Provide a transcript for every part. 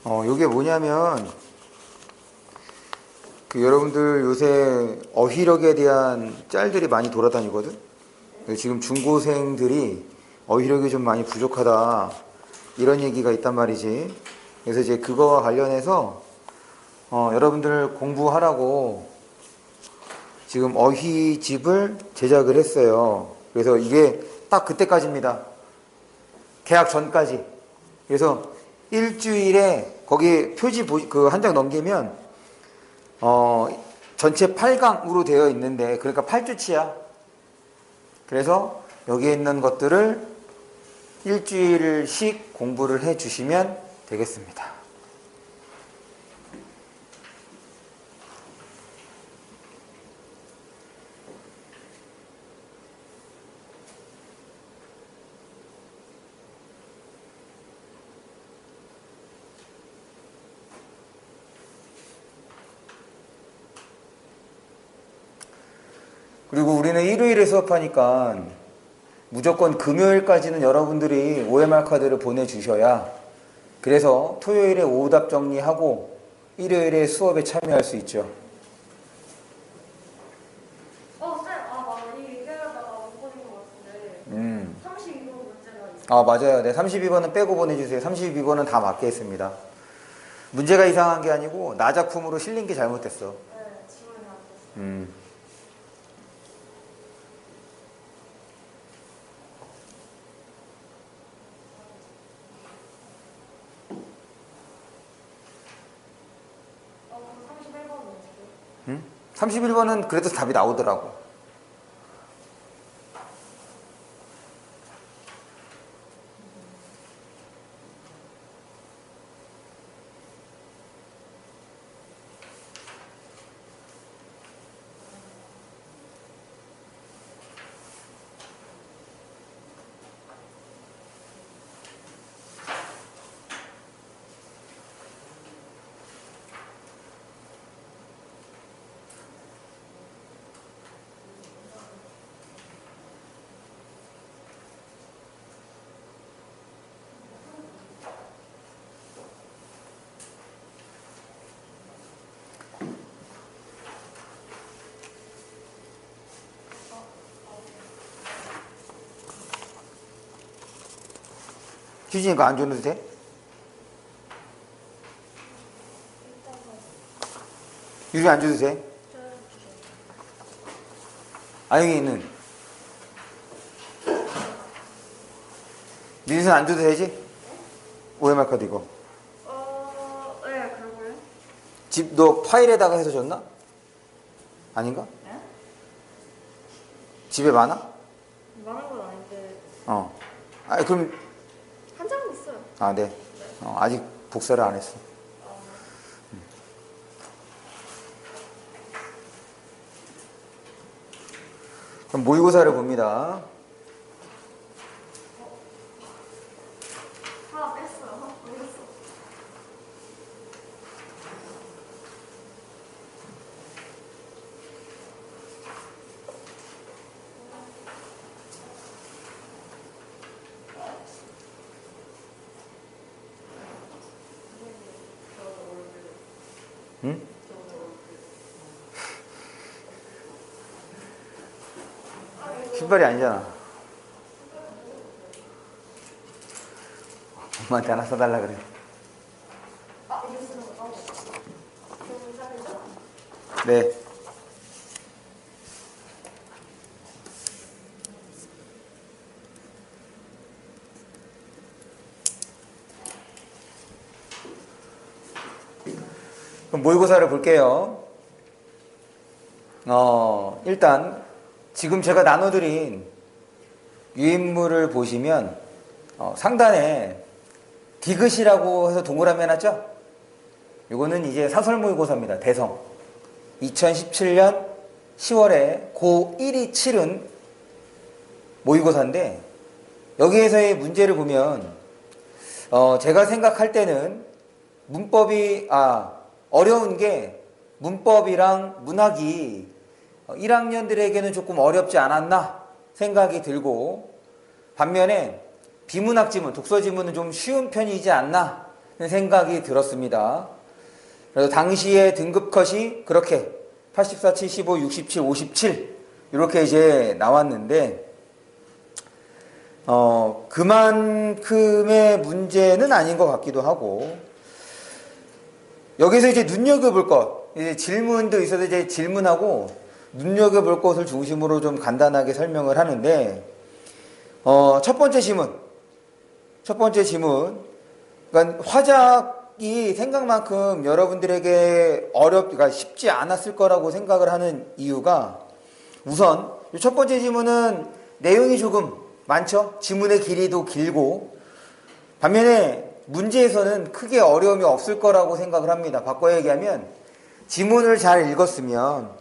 요게 뭐냐면, 여러분들 요새 어휘력에 대한 짤들이 많이 돌아다니거든? 지금 중고생들이 어휘력이 좀 많이 부족하다. 이런 얘기가 있단 말이지. 그래서 이제 그거와 관련해서, 여러분들 공부하라고 지금 어휘집을 제작을 했어요. 그래서 이게 딱 그때까지입니다. 개학 전까지. 그래서 일주일에 거기 표지 그 한 장 넘기면 전체 8강으로 되어 있는데, 그러니까 8주치야. 그래서 여기에 있는 것들을 일주일씩 공부를 해 주시면 되겠습니다. 그리고 우리는 일요일에 수업하니까 무조건 금요일까지는 여러분들이 OMR 카드를 보내주셔야, 그래서 토요일에 오답 정리하고 일요일에 수업에 참여할 수 있죠. 맞아. 이 얘기하다가 못 보낸 것 같은데. 32번 문제가 있어요. 맞아요. 네, 32번은 빼고 보내주세요. 32번은 다 맞게 했습니다. 문제가 이상한 게 아니고 나 작품으로 실린 게 잘못됐어. 네, 지원이 안 됐어요. 그럼 31번은 어떻게? 31번은 그래도 답이 나오더라고. 휴진이 이거 안 줘도 돼? 유리 안 줘도 돼? 아영이는? 민수는 안 줘도 되지? OMR 카드 이거. 네, 그러고요. 집 너 파일에다가 해서 줬나? 아닌가? 네? 집에 많아? 많은 건 아닌데 그럼 한 장은 있어요. 네. 아직 복사를 안 했어. 그럼 모의고사를 봅니다. 하나 뺐어요. 모르겠어. 응? 신발이 아니잖아. 엄마한테 하나 사달라 그래. 이게 쓰는 거. 네. 그럼 모의고사를 볼게요. 일단 지금 제가 나눠드린 유인물을 보시면 상단에 디귿이라고 해서 동그라미 해놨죠? 이거는 이제 사설 모의고사입니다. 대성. 2017년 10월에 고1이 치른 모의고사인데, 여기에서의 문제를 보면 제가 생각할 때는 문법이 어려운 게 문법이랑 문학이 1학년들에게는 조금 어렵지 않았나 생각이 들고, 반면에 비문학 지문, 독서 지문은 좀 쉬운 편이지 않나 생각이 들었습니다. 그래서 당시의 등급 컷이 그렇게 84, 75, 67, 57 이렇게 이제 나왔는데 그만큼의 문제는 아닌 것 같기도 하고, 여기서 이제 눈여겨볼 것, 이제 질문도 있어서 이제 질문하고 눈여겨볼 것을 중심으로 좀 간단하게 설명을 하는데, 첫 번째 질문. 그러니까 화작이 생각만큼 여러분들에게 그러니까 쉽지 않았을 거라고 생각을 하는 이유가, 우선 첫 번째 지문은 내용이 조금 많죠. 지문의 길이도 길고, 반면에 문제에서는 크게 어려움이 없을 거라고 생각을 합니다. 바꿔 얘기하면 지문을 잘 읽었으면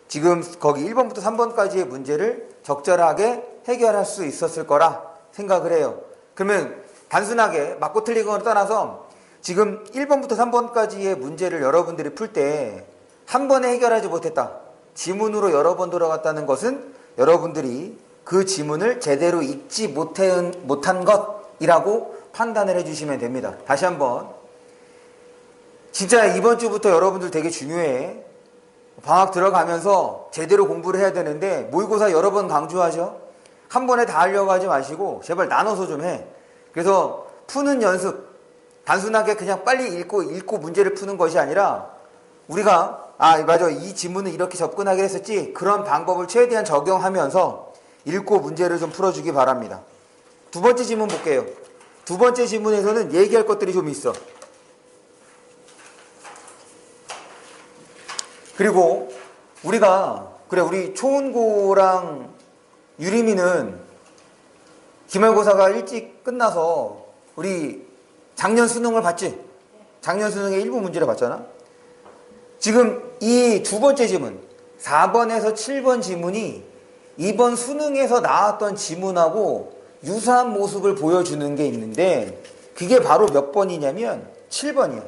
지금 거기 1번부터 3번까지의 문제를 적절하게 해결할 수 있었을 거라 생각을 해요. 그러면 단순하게 맞고 틀리거나 떠나서 지금 1번부터 3번까지의 문제를 여러분들이 풀 때 한 번에 해결하지 못했다, 지문으로 여러 번 돌아갔다는 것은 여러분들이 그 지문을 제대로 읽지 못한 것이라고 판단을 해주시면 됩니다. 다시 한번, 진짜 이번 주부터 여러분들 되게 중요해. 방학 들어가면서 제대로 공부를 해야 되는데 모의고사 여러 번 강조하죠. 한 번에 다 하려고 하지 마시고 제발 나눠서 좀 해. 그래서 푸는 연습, 단순하게 그냥 빨리 읽고 문제를 푸는 것이 아니라, 우리가 맞아, 이 지문은 이렇게 접근하기로 했었지, 그런 방법을 최대한 적용하면서 읽고 문제를 좀 풀어주기 바랍니다. 두 번째 지문 볼게요. 두 번째 지문에서는 얘기할 것들이 좀 있어. 그리고 우리 초은고랑 유리미는 기말고사가 일찍 끝나서 우리 작년 수능을 봤지? 작년 수능의 일부 문제를 봤잖아? 지금 이 두 번째 지문, 4번에서 7번 지문이 이번 수능에서 나왔던 지문하고 유사한 모습을 보여주는 게 있는데, 그게 바로 몇 번이냐면 7번이야.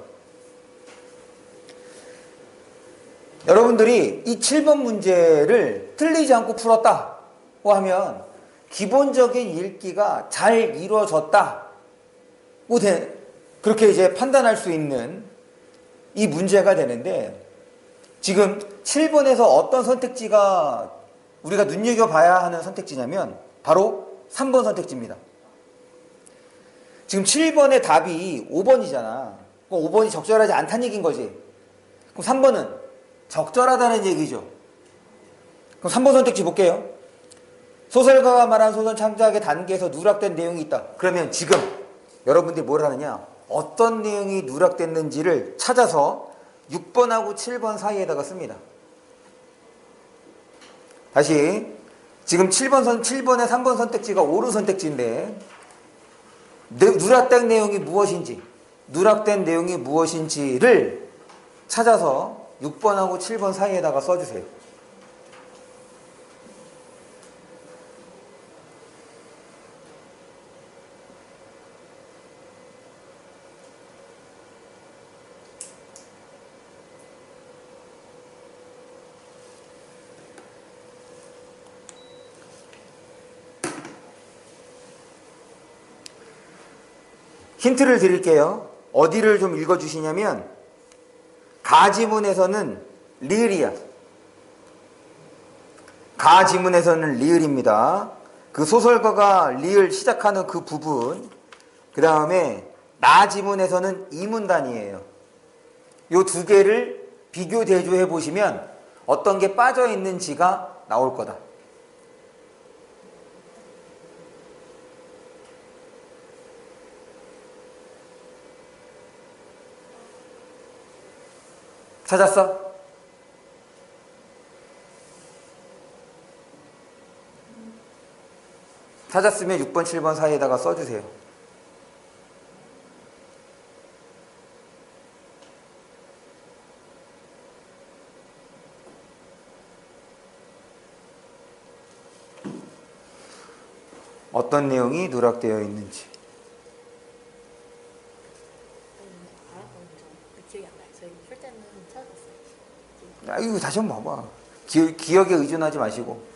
여러분들이 이 7번 문제를 틀리지 않고 풀었다고 하면 기본적인 읽기가 잘 이루어졌다고 그렇게 이제 판단할 수 있는 이 문제가 되는데, 지금 7번에서 어떤 선택지가 우리가 눈여겨봐야 하는 선택지냐면 바로 3번 선택지입니다. 지금 7번의 답이 5번이잖아. 그럼 5번이 적절하지 않다는 얘기인 거지. 그럼 3번은 적절하다는 얘기죠. 그럼 3번 선택지 볼게요. 소설가가 말한 소설 창작의 단계에서 누락된 내용이 있다. 그러면 지금 여러분들이 뭘 하느냐, 어떤 내용이 누락됐는지를 찾아서 6번하고 7번 사이에다가 씁니다. 다시, 지금 7번에 3번 선택지가 옳은 선택지인데, 누락된 내용이 무엇인지를 찾아서 6번하고 7번 사이에다가 써주세요. 힌트를 드릴게요. 어디를 좀 읽어주시냐면, 가지문에서는 리을이야. 가지문에서는 리을입니다. 그 소설가가 리을 시작하는 그 부분, 그 다음에 나지문에서는 이문단이에요. 이 두 개를 비교 대조해 보시면 어떤 게 빠져 있는지가 나올 거다. 찾았어? 찾았으면 6번, 7번 사이에다가 써주세요. 어떤 내용이 누락되어 있는지. 기억이 안 나요. 저희 풀 때는 찾았어요. 이거 다시 한번 봐봐. 기억에 의존하지 마시고.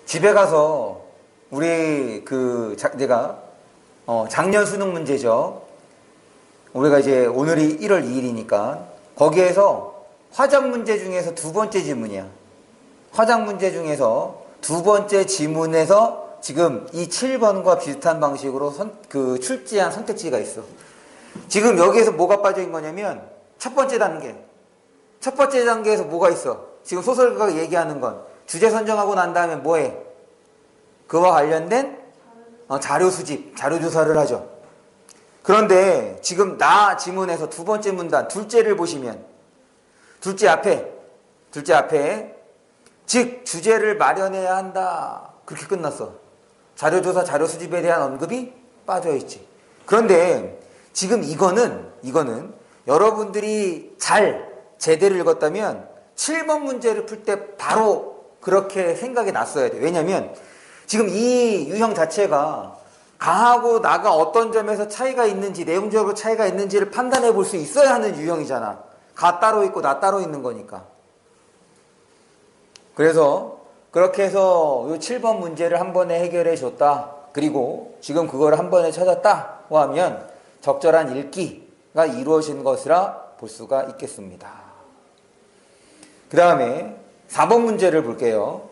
집에 가서 우리 내가 작년 수능 문제죠. 우리가 이제 오늘이 1월 2일이니까 거기에서 화작 문제 중에서 두 번째 지문이야. 화작 문제 중에서 두 번째 지문에서 지금 이 7번과 비슷한 방식으로 출제한 선택지가 있어. 지금 여기에서 뭐가 빠져 있는 거냐면 첫 번째 단계에서 뭐가 있어? 지금 소설가가 얘기하는 건 주제 선정하고 난 다음에 뭐해? 그와 관련된 자료 수집, 자료 조사를 하죠. 그런데 지금 나 지문에서 두 번째 문단 둘째를 보시면 둘째 앞에 즉 주제를 마련해야 한다. 그렇게 끝났어. 자료 조사, 자료 수집에 대한 언급이 빠져 있지. 그런데 지금 이거는 여러분들이 제대로 읽었다면 7번 문제를 풀 때 바로 그렇게 생각이 났어야 돼. 왜냐면 지금 이 유형 자체가 가하고 나가 어떤 점에서 차이가 있는지, 내용적으로 차이가 있는지를 판단해 볼 수 있어야 하는 유형이잖아. 가 따로 있고 나 따로 있는 거니까. 그래서 그렇게 해서 이 7번 문제를 한 번에 해결해 줬다. 그리고 지금 그걸 한 번에 찾았다고 하면 적절한 읽기가 이루어진 것이라 볼 수가 있겠습니다. 그 다음에 4번 문제를 볼게요.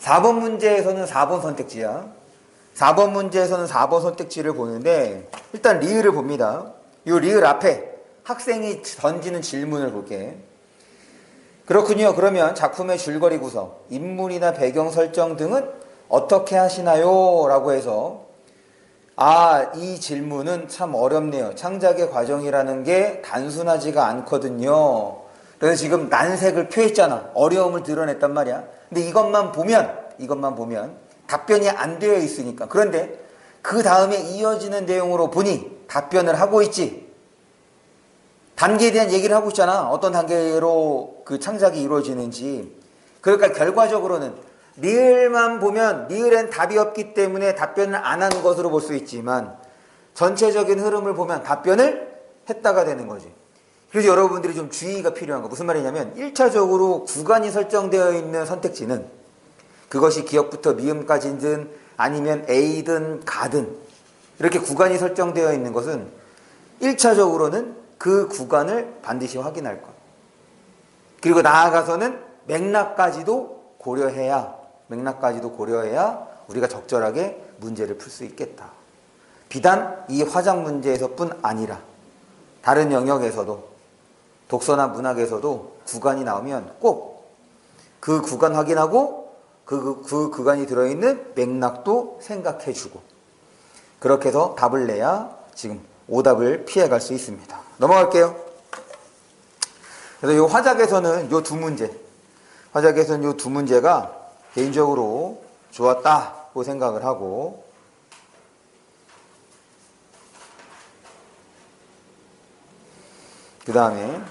4번 문제에서는 4번 선택지야. 4번 문제에서는 4번 선택지를 보는데 일단 리을을 봅니다. 이 리을 앞에 학생이 던지는 질문을 볼게. 그렇군요. 그러면 작품의 줄거리 구성, 인물이나 배경 설정 등은 어떻게 하시나요? 라고 해서 이 질문은 참 어렵네요. 창작의 과정이라는 게 단순하지가 않거든요. 그래서 지금 난색을 표했잖아. 어려움을 드러냈단 말이야. 근데 이것만 보면 답변이 안 되어 있으니까. 그런데 그 다음에 이어지는 내용으로 보니 답변을 하고 있지. 단계에 대한 얘기를 하고 있잖아. 어떤 단계로 그 창작이 이루어지는지. 그러니까 결과적으로는 리을만 보면 리을엔 답이 없기 때문에 답변을 안 한 것으로 볼 수 있지만 전체적인 흐름을 보면 답변을 했다가 되는 거지. 그래서 여러분들이 좀 주의가 필요한 거. 무슨 말이냐면 1차적으로 구간이 설정되어 있는 선택지는 그것이 기역부터 미음까지든 아니면 A든 가든 이렇게 구간이 설정되어 있는 것은 1차적으로는 그 구간을 반드시 확인할 것. 그리고 나아가서는 맥락까지도 고려해야 우리가 적절하게 문제를 풀 수 있겠다. 비단 이 화작 문제에서뿐 아니라 다른 영역에서도 독서나 문학에서도 구간이 나오면 꼭 그 구간 확인하고 그 구간이 들어있는 맥락도 생각해주고 그렇게 해서 답을 내야 지금 오답을 피해갈 수 있습니다. 넘어갈게요. 그래서 이 화작에서는 이 두 문제가 개인적으로 좋았다고 생각을 하고 그 다음에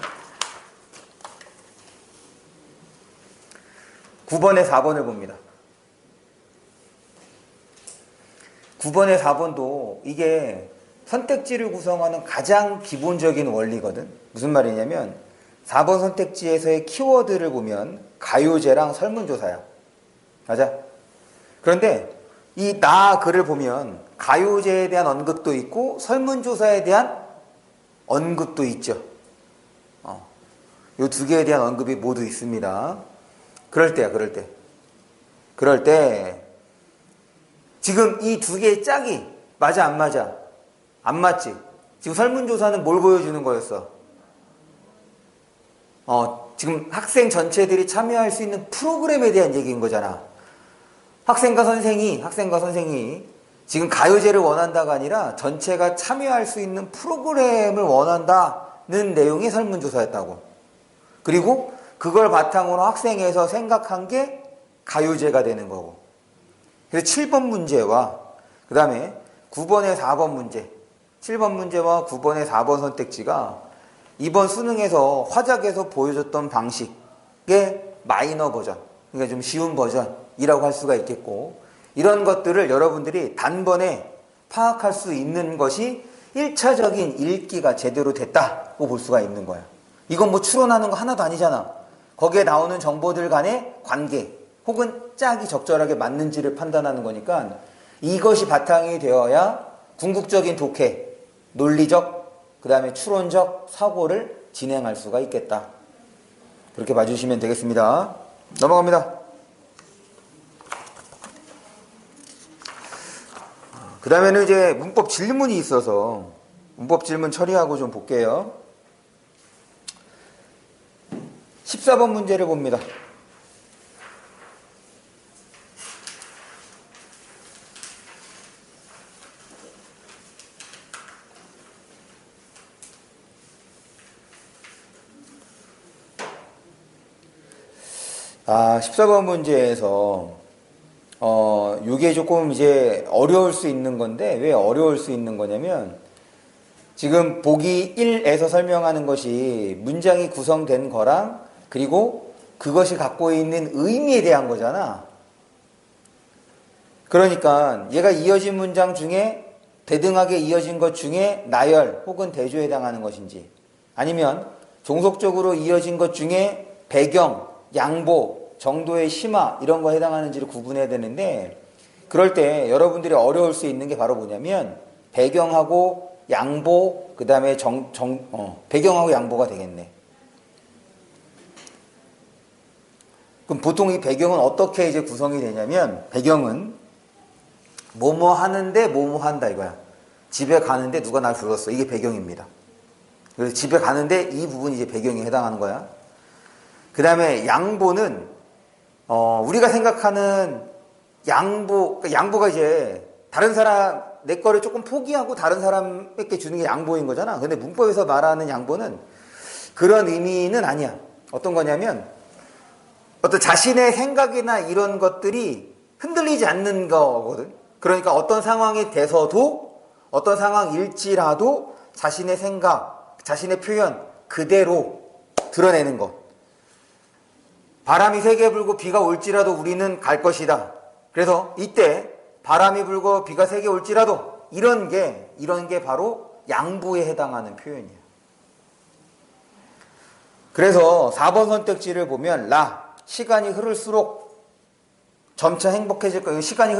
9번에 4번을 봅니다. 9번에 4번도 이게 선택지를 구성하는 가장 기본적인 원리거든. 무슨 말이냐면 4번 선택지에서의 키워드를 보면 가요제랑 설문조사야. 맞아? 그런데 이 나 글을 보면 가요제에 대한 언급도 있고 설문조사에 대한 언급도 있죠. 이 두 개에 대한 언급이 모두 있습니다. 그럴 때 지금 이 두 개의 짝이 맞아 안 맞아? 안 맞지? 지금 설문조사는 뭘 보여주는 거였어? 지금 학생 전체들이 참여할 수 있는 프로그램에 대한 얘기인 거잖아. 학생과 선생이 지금 가요제를 원한다가 아니라 전체가 참여할 수 있는 프로그램을 원한다는 내용이 설문조사였다고. 그리고 그걸 바탕으로 학생에서 생각한 게 가요제가 되는 거고. 그래서 7번 문제와 그 다음에 9번의 4번 문제, 7번 문제와 9번의 4번 선택지가 이번 수능에서 화작에서 보여줬던 방식의 마이너 버전, 그러니까 좀 쉬운 버전이라고 할 수가 있겠고, 이런 것들을 여러분들이 단번에 파악할 수 있는 것이 1차적인 읽기가 제대로 됐다고 볼 수가 있는 거야. 이건 뭐 추론하는 거 하나도 아니잖아. 거기에 나오는 정보들 간의 관계, 혹은 짝이 적절하게 맞는지를 판단하는 거니까 이것이 바탕이 되어야 궁극적인 독해, 논리적, 그 다음에 추론적 사고를 진행할 수가 있겠다. 그렇게 봐주시면 되겠습니다. 넘어갑니다. 그 다음에는 이제 문법 질문이 있어서 문법 질문 처리하고 좀 볼게요. 14번 문제를 봅니다. 아, 14번 문제에서 요게 조금 이제 어려울 수 있는 건데, 왜 어려울 수 있는 거냐면 지금 보기 1에서 설명하는 것이 문장이 구성된 거랑 그리고 그것이 갖고 있는 의미에 대한 거잖아. 그러니까 얘가 이어진 문장 중에 대등하게 이어진 것 중에 나열 혹은 대조에 해당하는 것인지, 아니면 종속적으로 이어진 것 중에 배경, 양보, 정도의 심화 이런 거에 해당하는지를 구분해야 되는데, 그럴 때 여러분들이 어려울 수 있는 게 바로 뭐냐면 배경하고 양보, 그 다음에 배경하고 양보가 되겠네. 그럼 보통 이 배경은 어떻게 이제 구성이 되냐면, 배경은 뭐뭐 하는데 뭐뭐 한다 이거야. 집에 가는데 누가 날 불렀어. 이게 배경입니다. 그래서 집에 가는데 이 부분이 이제 배경에 해당하는 거야. 그 다음에 양보는 우리가 생각하는 양보, 그러니까 양보가 이제 다른 사람 내 거를 조금 포기하고 다른 사람에게 주는 게 양보인 거잖아. 근데 문법에서 말하는 양보는 그런 의미는 아니야. 어떤 거냐면 어떤 자신의 생각이나 이런 것들이 흔들리지 않는 거거든. 그러니까 어떤 상황에 대해서도 어떤 상황일지라도 자신의 생각, 자신의 표현 그대로 드러내는 것. 바람이 세게 불고 비가 올지라도 우리는 갈 것이다. 그래서 이때 바람이 불고 비가 세게 올지라도 이런 게 바로 양보에 해당하는 표현이에요. 그래서 4번 선택지를 보면 시간이 흐를수록 점차 행복해질 거예요. 시간이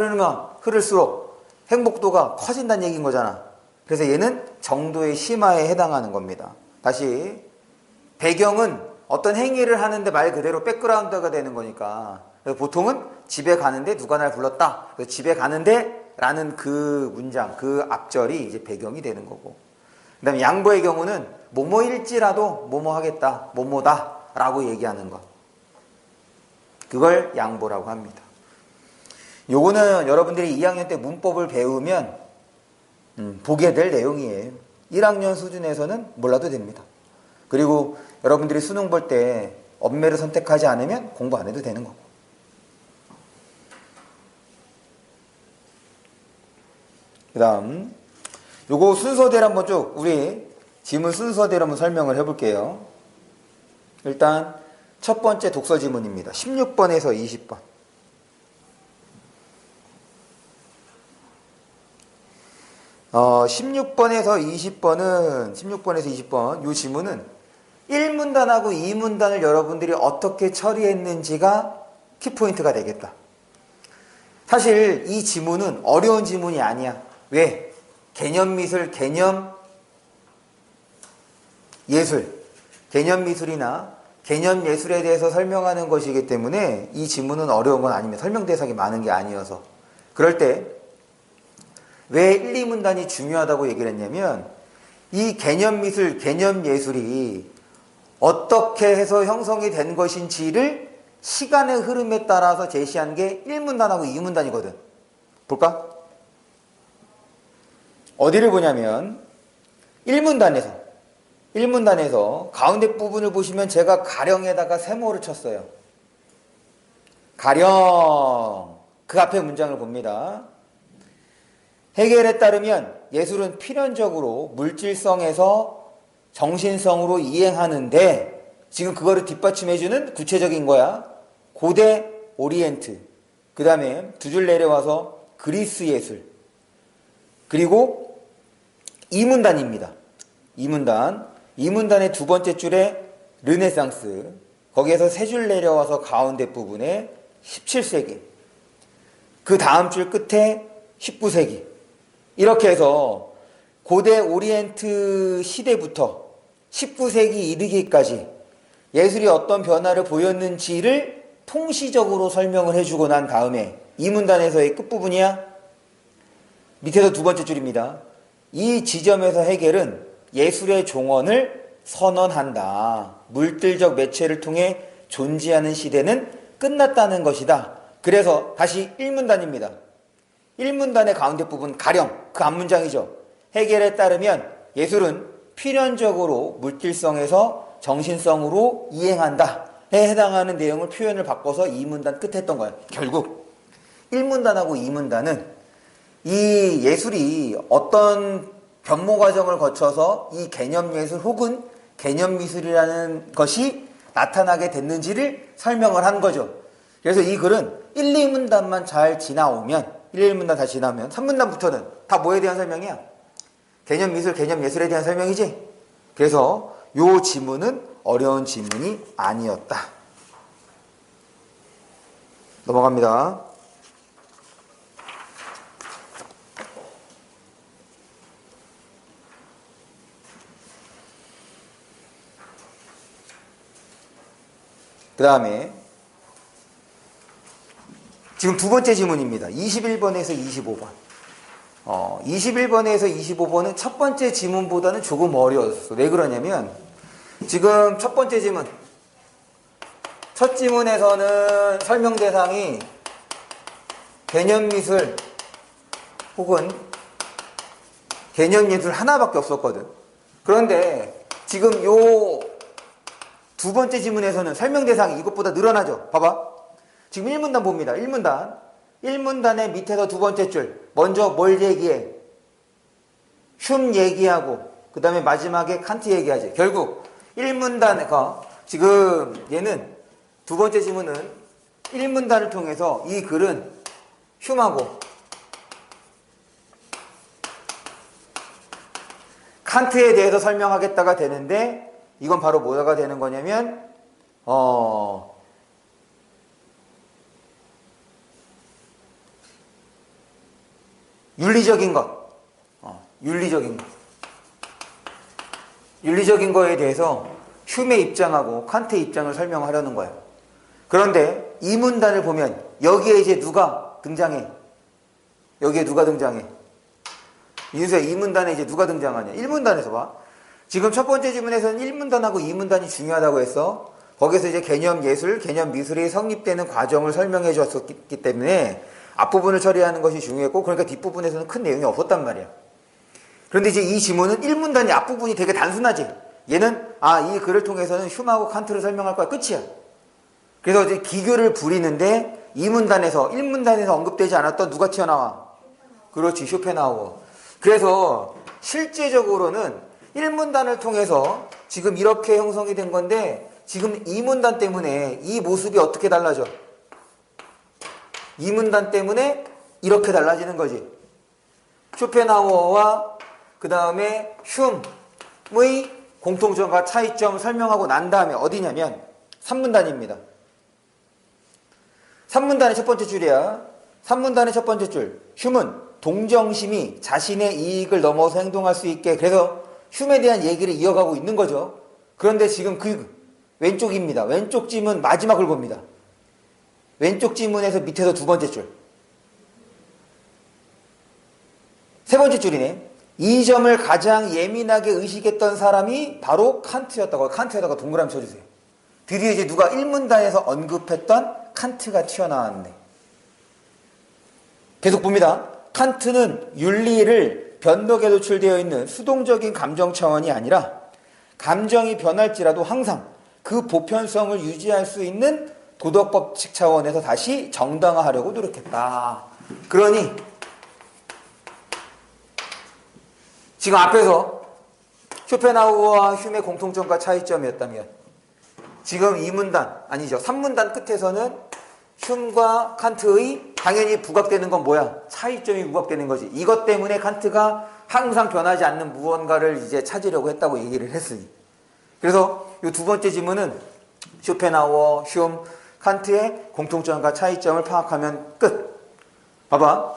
흐를수록 행복도가 커진다는 얘기인 거잖아. 그래서 얘는 정도의 심화에 해당하는 겁니다. 다시 배경은 어떤 행위를 하는데 말 그대로 백그라운드가 되는 거니까 보통은 집에 가는데 누가 날 불렀다. 그래서 집에 가는데 라는 그 문장, 그 앞절이 이제 배경이 되는 거고, 그 다음에 양보의 경우는 뭐뭐일지라도 뭐뭐 하겠다, 뭐뭐다 라고 얘기하는 것, 그걸 양보라고 합니다. 요거는 여러분들이 2학년 때 문법을 배우면 보게 될 내용이에요. 1학년 수준에서는 몰라도 됩니다. 그리고 여러분들이 수능 볼 때 엄매를 선택하지 않으면 공부 안 해도 되는 거고. 그 다음 요거 순서대로 한번 쭉 우리 지문 순서대로 한번 설명을 해볼게요. 일단 첫 번째 독서 지문입니다. 16번에서 20번. 16번에서 20번 이 지문은 1문단하고 2문단을 여러분들이 어떻게 처리했는지가 키포인트가 되겠다. 사실 이 지문은 어려운 지문이 아니야. 왜? 개념미술, 개념미술이나 개념예술에 대해서 설명하는 것이기 때문에 이 지문은 어려운 건 아닙니다. 설명 대상이 많은 게 아니어서. 그럴 때 왜 1, 2문단이 중요하다고 얘기를 했냐면, 이 개념미술, 개념예술이 어떻게 해서 형성이 된 것인지를 시간의 흐름에 따라서 제시한 게 1문단하고 2문단이거든. 볼까? 어디를 보냐면 1문단에서 가운데 부분을 보시면 제가 가령에다가 세모를 쳤어요. 가령, 그 앞에 문장을 봅니다. 헤겔에 따르면 예술은 필연적으로 물질성에서 정신성으로 이행하는데, 지금 그거를 뒷받침해주는 구체적인 거야. 고대 오리엔트, 그 다음에 두 줄 내려와서 그리스 예술, 그리고 2문단입니다. 2문단의 두 번째 줄에 르네상스, 거기에서 세 줄 내려와서 가운데 부분에 17세기. 그 다음 줄 끝에 19세기. 이렇게 해서 고대 오리엔트 시대부터 19세기 이르기까지 예술이 어떤 변화를 보였는지를 통시적으로 설명을 해주고 난 다음에 이 문단에서의 끝부분이야. 밑에서 두 번째 줄입니다. 이 지점에서 헤겔은 예술의 종언을 선언한다. 물질적 매체를 통해 존재하는 시대는 끝났다는 것이다. 그래서 다시 1문단입니다. 1문단의 가운데 부분 가령 그 앞문장이죠. 헤겔에 따르면 예술은 필연적으로 물질성에서 정신성으로 이행한다에 해당하는 내용을 표현을 바꿔서 2문단 끝에 했던 거예요. 결국 1문단하고 2문단은 이 예술이 어떤 변모 과정을 거쳐서 이 개념 예술 혹은 개념 미술이라는 것이 나타나게 됐는지를 설명을 한 거죠. 그래서 이 글은 1, 2문단만 잘 지나오면 1, 2문단 다 지나오면 3문단부터는 다 뭐에 대한 설명이야? 개념 미술, 개념 예술에 대한 설명이지? 그래서 요 지문은 어려운 지문이 아니었다. 넘어갑니다. 그 다음에 지금 두 번째 지문입니다. 21번에서 25번. 21번에서 25번은 첫 번째 지문보다는 조금 어려웠어. 왜 그러냐면 지금 첫 번째 지문, 첫 지문에서는 설명 대상이 개념 미술 혹은 개념 예술 하나밖에 없었거든. 그런데 지금 요 두 번째 지문에서는 설명 대상이 이것보다 늘어나죠. 봐봐. 지금 1문단 봅니다. 1문단의 밑에서 두 번째 줄. 먼저 뭘 얘기해? 흉 얘기하고 그 다음에 마지막에 칸트 얘기하지. 결국 1문단에서 지금 얘는 두 번째 지문은 1문단을 통해서 이 글은 흉하고 칸트에 대해서 설명하겠다가 되는데 이건 바로 뭐가 되는 거냐면 윤리적인 것. 윤리적인 거에 대해서 흉의 입장하고 칸트의 입장을 설명하려는 거예요. 그런데 이 문단을 보면 여기에 이제 누가 등장해? 여기에 누가 등장해? 민수야, 이 문단에 이제 누가 등장하냐? 1문단에서 봐. 지금 첫 번째 지문에서는 1문단하고 2문단이 중요하다고 했어. 거기서 이제 개념 예술, 개념 미술이 성립되는 과정을 설명해 줬었기 때문에 앞부분을 처리하는 것이 중요했고, 그러니까 뒷부분에서는 큰 내용이 없었단 말이야. 그런데 이제 이 지문은 1문단이 앞부분이 되게 단순하지. 얘는 이 글을 통해서는 흉하고 칸트를 설명할 거야. 끝이야. 그래서 이제 기교를 부리는데 2문단에서 1문단에서 언급되지 않았던 누가 튀어나와? 그렇지, 쇼펜하우어. 그래서 실제적으로는 1문단을 통해서 지금 이렇게 형성이 된 건데 지금 2문단 때문에 이 모습이 어떻게 달라져? 2문단 때문에 이렇게 달라지는 거지. 쇼펜하우어와 그 다음에 흉의 공통점과 차이점을 설명하고 난 다음에 어디냐면 3문단입니다. 3문단의 첫 번째 줄이야. 3문단의 첫 번째 줄. 흉은 동정심이 자신의 이익을 넘어서 행동할 수 있게, 그래서 흉에 대한 얘기를 이어가고 있는 거죠. 그런데 지금 그 왼쪽입니다. 왼쪽 지문 마지막을 봅니다. 왼쪽 지문에서 밑에서 두 번째 줄. 세 번째 줄이네. 이 점을 가장 예민하게 의식했던 사람이 바로 칸트였다고. 칸트에다가 동그라미 쳐주세요. 드디어 이제 누가 1문단에서 언급했던 칸트가 튀어나왔네. 계속 봅니다. 칸트는 윤리를 변덕에 노출되어 있는 수동적인 감정 차원이 아니라 감정이 변할지라도 항상 그 보편성을 유지할 수 있는 도덕법칙 차원에서 다시 정당화하려고 노력했다. 그러니 지금 앞에서 쇼펜하우어와 흉의 공통점과 차이점이었다면 지금 2문단, 아니죠, 3문단 끝에서는 흉과 칸트의 당연히 부각되는 건 뭐야? 차이점이 부각되는 거지. 이것 때문에 칸트가 항상 변하지 않는 무언가를 이제 찾으려고 했다고 얘기를 했으니. 그래서 이 두 번째 지문은 쇼펜하우어, 흉, 칸트의 공통점과 차이점을 파악하면 끝. 봐봐.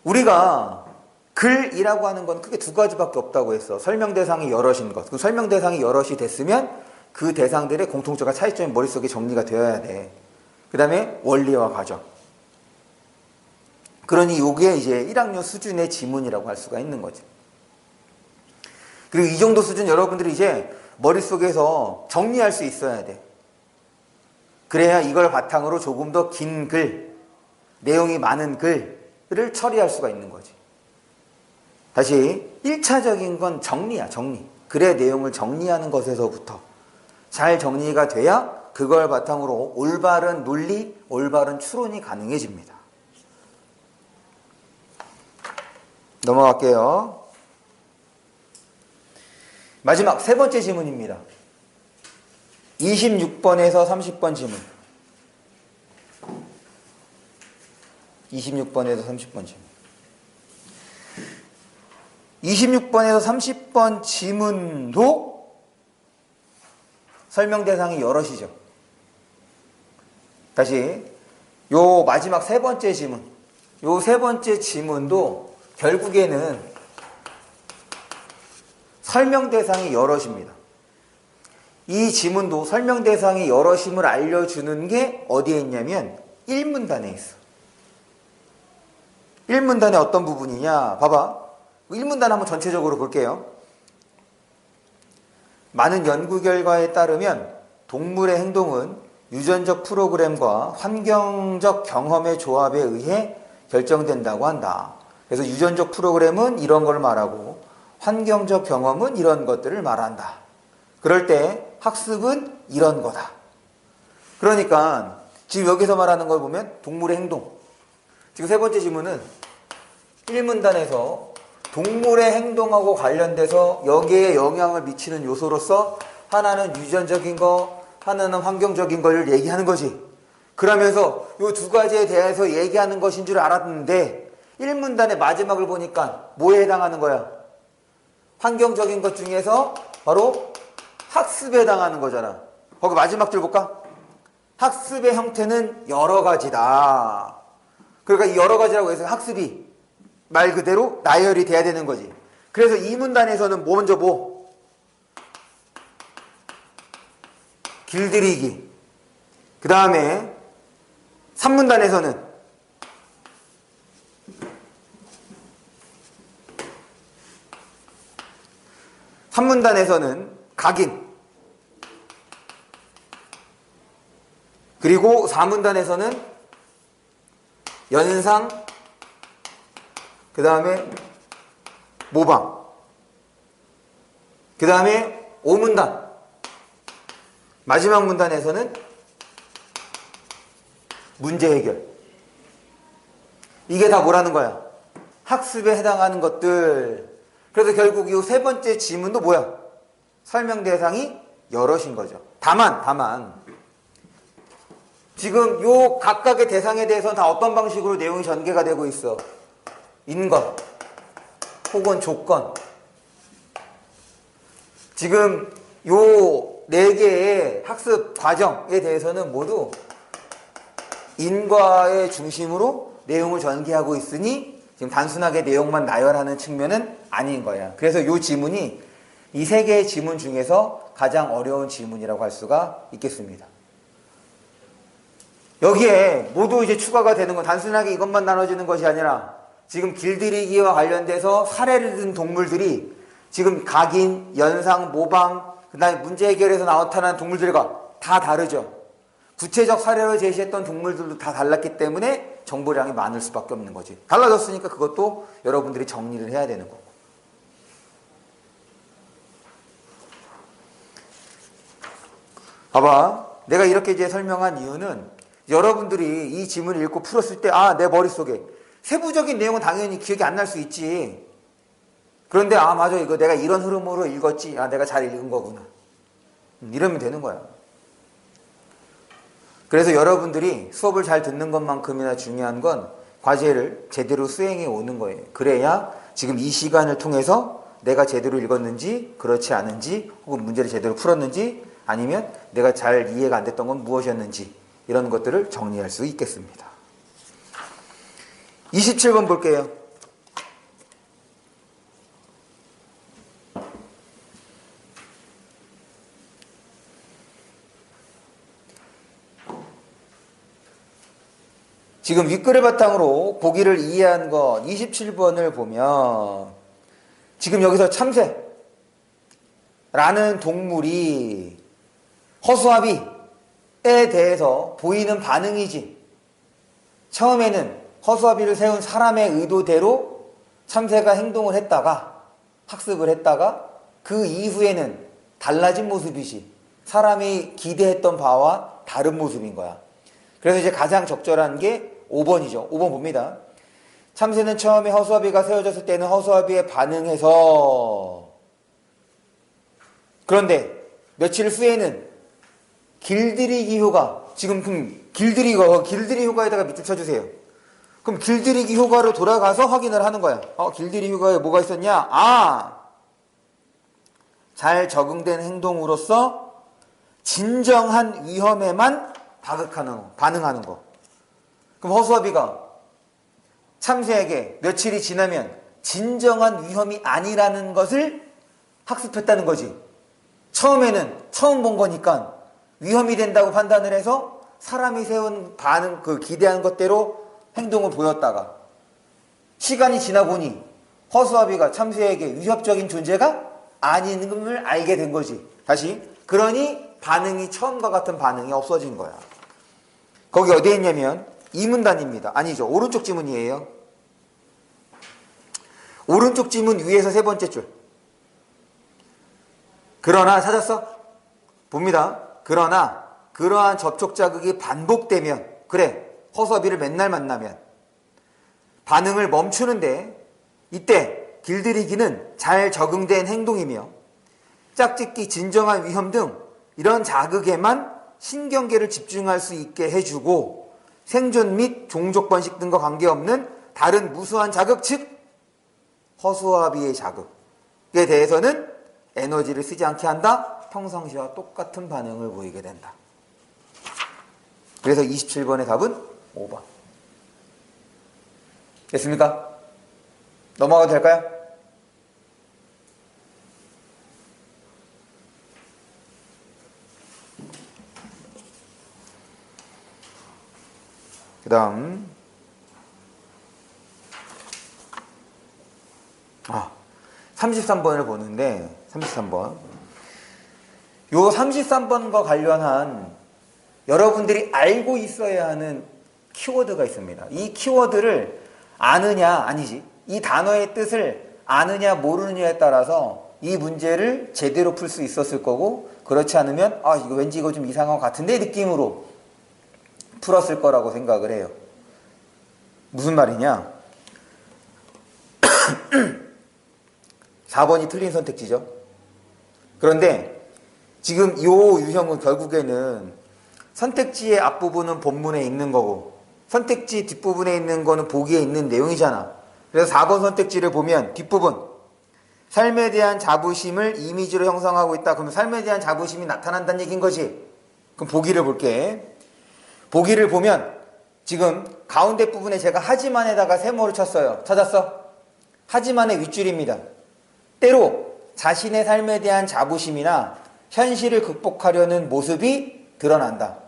우리가 글이라고 하는 건 크게 두 가지밖에 없다고 했어. 설명 대상이 여럿인 것. 그 설명 대상이 여럿이 됐으면 그 대상들의 공통점과 차이점이 머릿속에 정리가 되어야 돼. 그 다음에 원리와 과정. 그러니 이게 이제 1학년 수준의 지문이라고 할 수가 있는 거지. 그리고 이 정도 수준 여러분들이 이제 머릿속에서 정리할 수 있어야 돼. 그래야 이걸 바탕으로 조금 더 긴 글, 내용이 많은 글을 처리할 수가 있는 거지. 다시 1차적인 건 정리야, 정리. 글의 내용을 정리하는 것에서부터 잘 정리가 돼야 그걸 바탕으로 올바른 논리, 올바른 추론이 가능해집니다. 넘어갈게요. 마지막 세 번째 지문입니다. 26번에서 30번 지문. 26번에서 30번 지문. 26번에서 30번 지문도 설명 대상이 여럿이죠. 다시 요 마지막 세 번째 지문. 요 세 번째 지문도 결국에는 설명 대상이 여럿입니다. 이 지문도 설명 대상이 여럿임을 알려주는 게 어디에 있냐면 1문단에 있어. 1문단에 어떤 부분이냐? 봐봐. 1문단 한번 전체적으로 볼게요. 많은 연구 결과에 따르면 동물의 행동은 유전적 프로그램과 환경적 경험의 조합에 의해 결정된다고 한다. 그래서 유전적 프로그램은 이런 걸 말하고 환경적 경험은 이런 것들을 말한다. 그럴 때 학습은 이런 거다. 그러니까 지금 여기서 말하는 걸 보면 동물의 행동. 지금 세 번째 지문은 1문단에서 동물의 행동하고 관련돼서 여기에 영향을 미치는 요소로서 하나는 유전적인 거, 하나는 환경적인 걸 얘기하는 거지. 그러면서 이 두 가지에 대해서 얘기하는 것인 줄 알았는데 1문단의 마지막을 보니까 뭐에 해당하는 거야? 환경적인 것 중에서 바로 학습에 해당하는 거잖아. 거기 마지막 줄 볼까? 학습의 형태는 여러 가지다. 그러니까 이 여러 가지라고 해서 학습이 말 그대로 나열이 돼야 되는 거지. 그래서 2문단에서는 먼저 뭐? 길들이기. 그 다음에 3문단에서는 각인. 그리고 4문단에서는 연상, 그 다음에 모방, 그 다음에 5문단, 마지막 문단에서는 문제 해결. 이게 다 뭐라는 거야? 학습에 해당하는 것들. 그래서 결국 이 세 번째 지문도 뭐야? 설명 대상이 여럿인 거죠. 다만 지금 요 각각의 대상에 대해서는 다 어떤 방식으로 내용이 전개가 되고 있어? 인것 혹은 조건. 지금 요 네 개의 학습 과정에 대해서는 모두 인과의 중심으로 내용을 전개하고 있으니 지금 단순하게 내용만 나열하는 측면은 아닌 거야. 그래서 요 지문이 이 세 개의 지문 중에서 가장 어려운 지문이라고 할 수가 있겠습니다. 여기에 모두 이제 추가가 되는 건 단순하게 이것만 나눠지는 것이 아니라 지금 길들이기와 관련돼서 사례를 든 동물들이 지금 각인, 연상, 모방, 그 다음에 문제 해결에서 나타난 동물들과 다 다르죠. 구체적 사례로 제시했던 동물들도 다 달랐기 때문에 정보량이 많을 수밖에 없는 거지. 달라졌으니까 그것도 여러분들이 정리를 해야 되는 거고. 봐봐. 내가 이렇게 이제 설명한 이유는 여러분들이 이 지문을 읽고 풀었을 때 내 머릿속에 세부적인 내용은 당연히 기억이 안 날 수 있지. 그런데 맞아, 이거 내가 이런 흐름으로 읽었지. 내가 잘 읽은 거구나. 이러면 되는 거야. 그래서 여러분들이 수업을 잘 듣는 것만큼이나 중요한 건 과제를 제대로 수행해 오는 거예요. 그래야 지금 이 시간을 통해서 내가 제대로 읽었는지 그렇지 않은지 혹은 문제를 제대로 풀었는지 아니면 내가 잘 이해가 안 됐던 건 무엇이었는지 이런 것들을 정리할 수 있겠습니다. 27번 볼게요. 지금 윗글을 바탕으로 보기를 이해한 것 27번을 보면 지금 여기서 참새라는 동물이 허수아비에 대해서 보이는 반응이지, 처음에는 허수아비를 세운 사람의 의도대로 참새가 행동을 했다가 학습을 했다가 그 이후에는 달라진 모습이지, 사람이 기대했던 바와 다른 모습인 거야. 그래서 이제 가장 적절한 게 5번이죠. 5번 봅니다. 참새는 처음에 허수아비가 세워졌을 때는 허수아비에 반응해서, 그런데 며칠 후에는 길들이기 효과, 지금 길들이기 효과에다가 밑줄 쳐주세요. 그럼 길들이기 효과로 돌아가서 확인을 하는 거야. 길들이기 효과에 뭐가 있었냐? 잘 적응된 행동으로서 진정한 위험에만 반응하는 거. 그럼 허수아비가 참새에게 며칠이 지나면 진정한 위험이 아니라는 것을 학습했다는 거지. 처음에는 처음 본 거니까 위험이 된다고 판단을 해서 사람이 세운 반응, 그 기대한 것대로 행동을 보였다가 시간이 지나 보니 허수아비가 참새에게 위협적인 존재가 아닌 걸 알게 된 거지. 다시, 그러니 반응이 처음과 같은 반응이 없어진 거야. 거기 어디에 있냐면 이 문단입니다. 아니죠, 오른쪽 지문이에요. 오른쪽 지문 위에서 세 번째 줄. 그러나, 찾았어? 봅니다. 그러나 그러한 접촉 자극이 반복되면, 그래, 허수아비를 맨날 만나면 반응을 멈추는데, 이때 길들이기는 잘 적응된 행동이며 짝짓기, 진정한 위험 등 이런 자극에만 신경계를 집중할 수 있게 해주고, 생존 및 종족 번식 등과 관계없는 다른 무수한 자극, 즉 허수아비의 자극에 대해서는 에너지를 쓰지 않게 한다. 평상시와 똑같은 반응을 보이게 된다. 그래서 27번의 답은 5번. 됐습니까? 넘어가도 될까요? 그 다음 33번을 보는데, 33번, 요 33번과 관련한 여러분들이 알고 있어야 하는 키워드가 있습니다. 이 키워드를 아느냐, 아니지, 이 단어의 뜻을 아느냐 모르느냐에 따라서 이 문제를 제대로 풀 수 있었을 거고, 그렇지 않으면 이거 왠지 이거 좀 이상한 것 같은데 느낌으로 풀었을 거라고 생각을 해요. 무슨 말이냐? 4번이 틀린 선택지죠. 그런데 지금 이 유형은 결국에는 선택지의 앞부분은 본문에 있는 거고 선택지 뒷부분에 있는 거는 보기에 있는 내용이잖아. 그래서 4번 선택지를 보면 뒷부분, 삶에 대한 자부심을 이미지로 형성하고 있다. 그러면 삶에 대한 자부심이 나타난다는 얘기인 거지. 그럼 보기를 볼게. 보기를 보면 지금 가운데 부분에 제가 하지만에다가 세모를 쳤어요. 찾았어? 하지만의 윗줄입니다. 때로 자신의 삶에 대한 자부심이나 현실을 극복하려는 모습이 드러난다.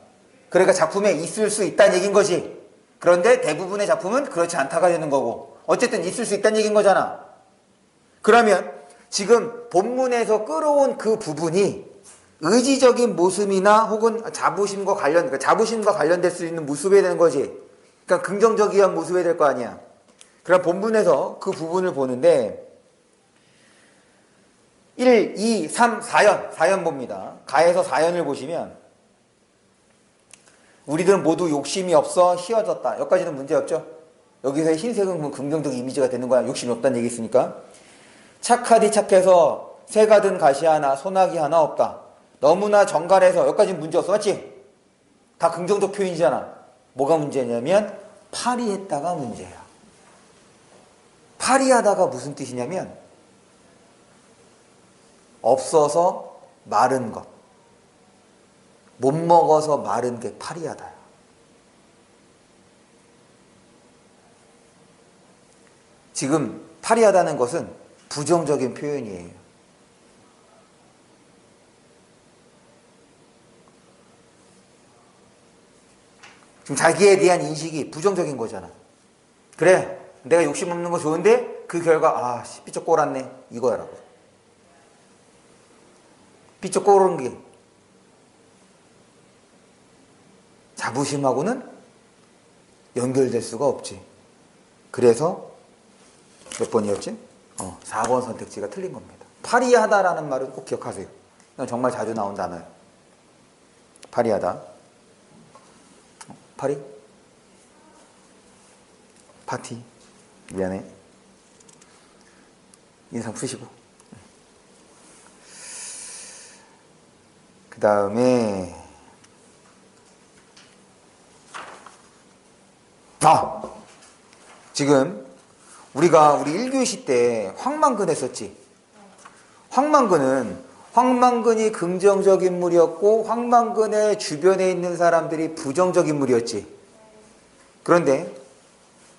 그러니까 작품에 있을 수 있다는 얘기인 거지. 그런데 대부분의 작품은 그렇지 않다가 되는 거고, 어쨌든 있을 수 있다는 얘기인 거잖아. 그러면 지금 본문에서 끌어온 그 부분이 의지적인 모습이나 혹은 자부심과 관련될 수 있는 모습이 되는 거지. 그러니까 긍정적인 모습이 될 거 아니야. 그럼 본문에서 그 부분을 보는데 1, 2, 3, 4연 봅니다. 가에서 4연을 보시면 우리들은 모두 욕심이 없어 희어졌다. 여기까지는 문제없죠. 여기서의 흰색은 긍정적 이미지가 되는 거야. 욕심이 없다는 얘기 있으니까. 착하디 착해서 새가 든 가시 하나, 소나기 하나 없다. 너무나 정갈해서, 여기까지는 문제없어. 맞지? 다 긍정적 표현이잖아. 뭐가 문제냐면 파리했다가 문제야. 파리하다가 무슨 뜻이냐면 없어서 마른 것, 못 먹어서 마른 게 파리하다야. 지금 파리하다는 것은 부정적인 표현이에요. 지금 자기에 대한 인식이 부정적인 거잖아. 그래, 내가 욕심 없는 거 좋은데 그 결과 삐쩍 꼬랐네 이거야라고. 삐쩍 꼬른 게 자부심하고는 연결될 수가 없지. 그래서 몇 번이었지? 4번 선택지가 틀린 겁니다. 파리하다라는 말은 꼭 기억하세요. 이건 정말 자주 나온 단어예요. 파리하다. 파리? 파티. 미안해. 인상 푸시고. 그 다음에 지금 우리 1교시 때 황만근 했었지. 황만근이 긍정적 인물이었고 황만근의 주변에 있는 사람들이 부정적 인물이었지. 그런데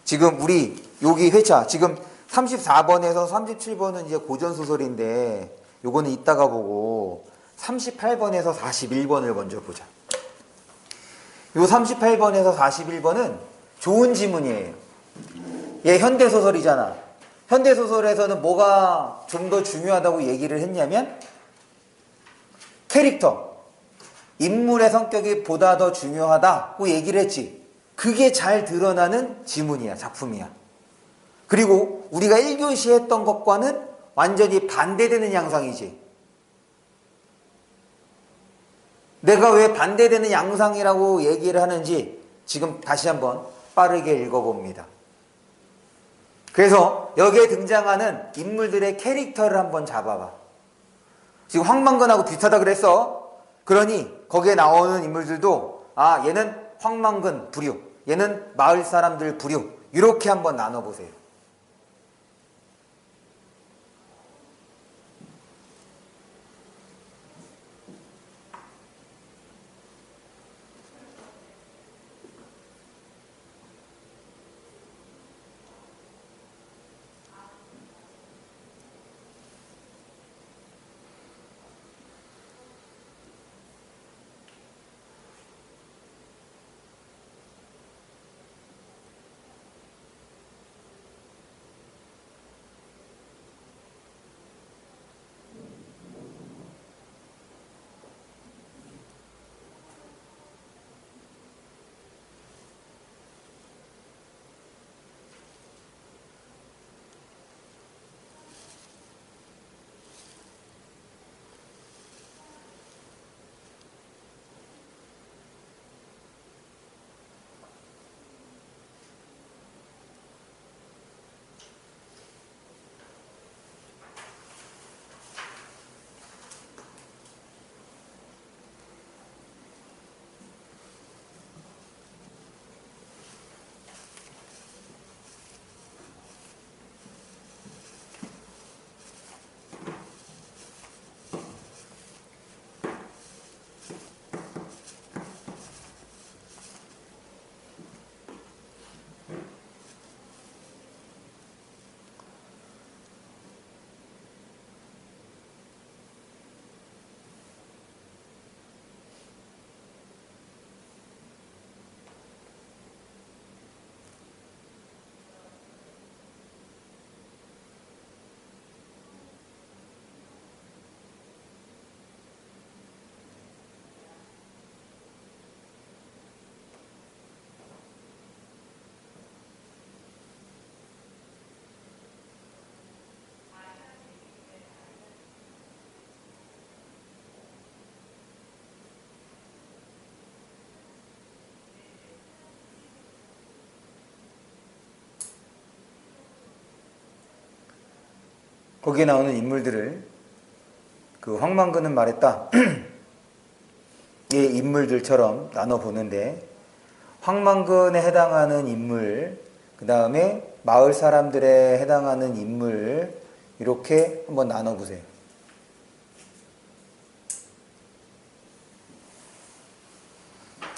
지금 우리 여기 회차 지금 34번에서 37번은 이제 고전소설인데 요거는 이따가 보고 38번에서 41번을 먼저 보자. 요 38번에서 41번은 좋은 지문이에요. 얘 현대소설이잖아. 현대소설에서는 뭐가 좀 더 중요하다고 얘기를 했냐면 캐릭터, 인물의 성격이 보다 더 중요하다고 얘기를 했지. 그게 잘 드러나는 지문이야, 작품이야. 그리고 우리가 1교시 했던 것과는 완전히 반대되는 양상이지. 내가 왜 반대되는 양상이라고 얘기를 하는지 지금 다시 한번 빠르게 읽어봅니다. 그래서 여기에 등장하는 인물들의 캐릭터를 한번 잡아봐. 지금 황만근하고 비슷하다 그랬어. 그러니 거기에 나오는 인물들도 얘는 황만근 부류, 얘는 마을 사람들 부류, 이렇게 한번 나눠보세요. 거기에 나오는 인물들을 그 황만근은 말했다. 이 인물들처럼 나눠보는데 황만근에 해당하는 인물, 그 다음에 마을 사람들에 해당하는 인물, 이렇게 한번 나눠보세요.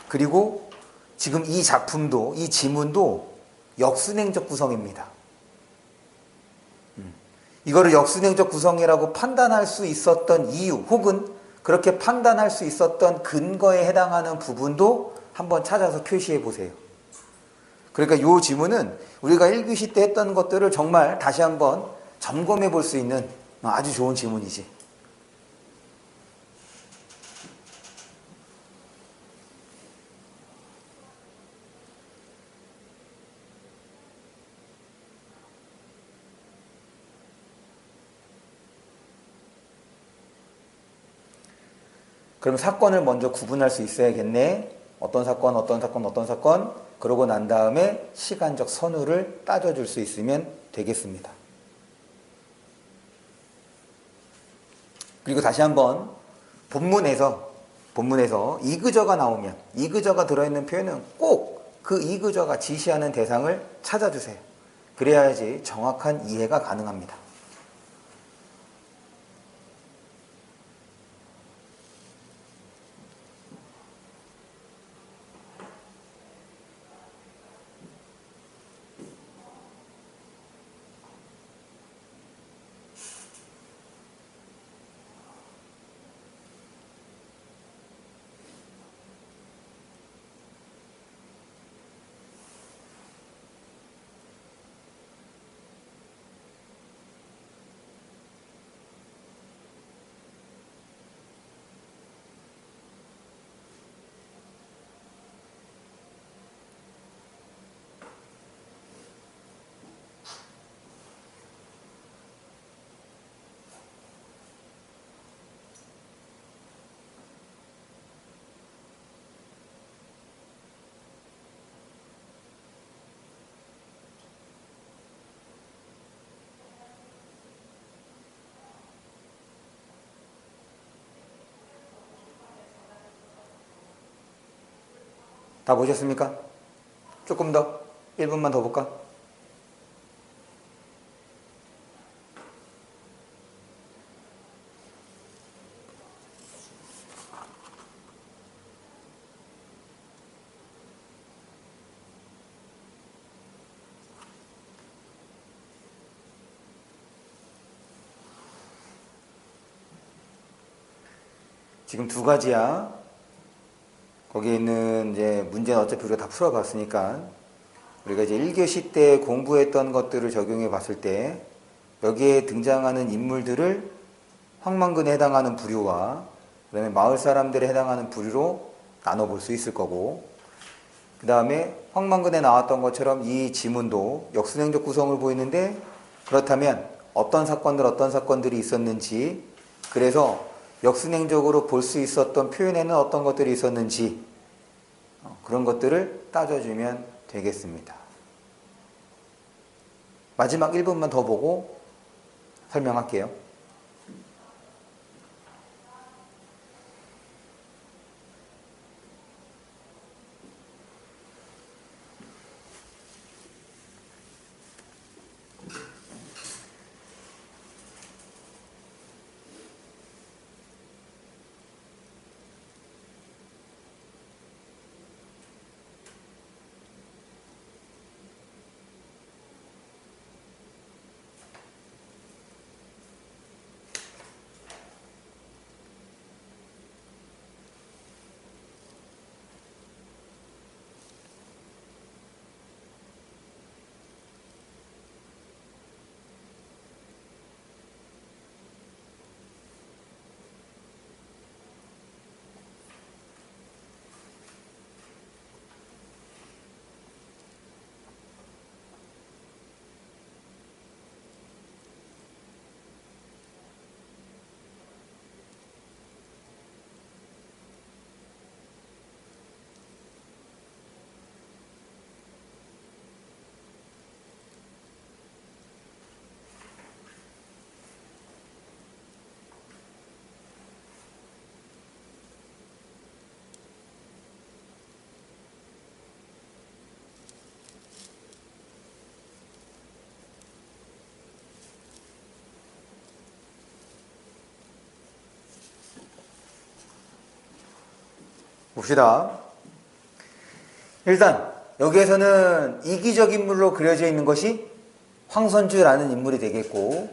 그리고 지금 이 작품도, 이 지문도 역순행적 구성입니다. 이거를 역순행적 구성이라고 판단할 수 있었던 이유 혹은 그렇게 판단할 수 있었던 근거에 해당하는 부분도 한번 찾아서 표시해 보세요. 그러니까 이 지문은 우리가 1교시 때 했던 것들을 정말 다시 한번 점검해 볼 수 있는 아주 좋은 지문이지. 그럼 사건을 먼저 구분할 수 있어야겠네. 어떤 사건, 어떤 사건, 어떤 사건. 그러고 난 다음에 시간적 선우를 따져줄 수 있으면 되겠습니다. 그리고 다시 한번 본문에서 이그저가 나오면 이그저가 들어있는 표현은 꼭 그 이그저가 지시하는 대상을 찾아주세요. 그래야지 정확한 이해가 가능합니다. 다 보셨습니까? 조금 더 1분만 더 볼까? 지금 두 가지야. 거기에 있는 이제 문제는 어차피 우리가 다 풀어봤으니까 우리가 이제 1교시 때 공부했던 것들을 적용해 봤을 때 여기에 등장하는 인물들을 황만근에 해당하는 부류와 그다음에 마을 사람들에 해당하는 부류로 나눠볼 수 있을 거고, 그 다음에 황만근에 나왔던 것처럼 이 지문도 역순행적 구성을 보이는데 그렇다면 어떤 사건들이 있었는지, 그래서 역순행적으로 볼 수 있었던 표현에는 어떤 것들이 있었는지 그런 것들을 따져주면 되겠습니다. 마지막 1분만 더 보고 설명할게요. 봅시다. 일단 여기에서는 이기적 인물로 그려져 있는 것이 황선주라는 인물이 되겠고,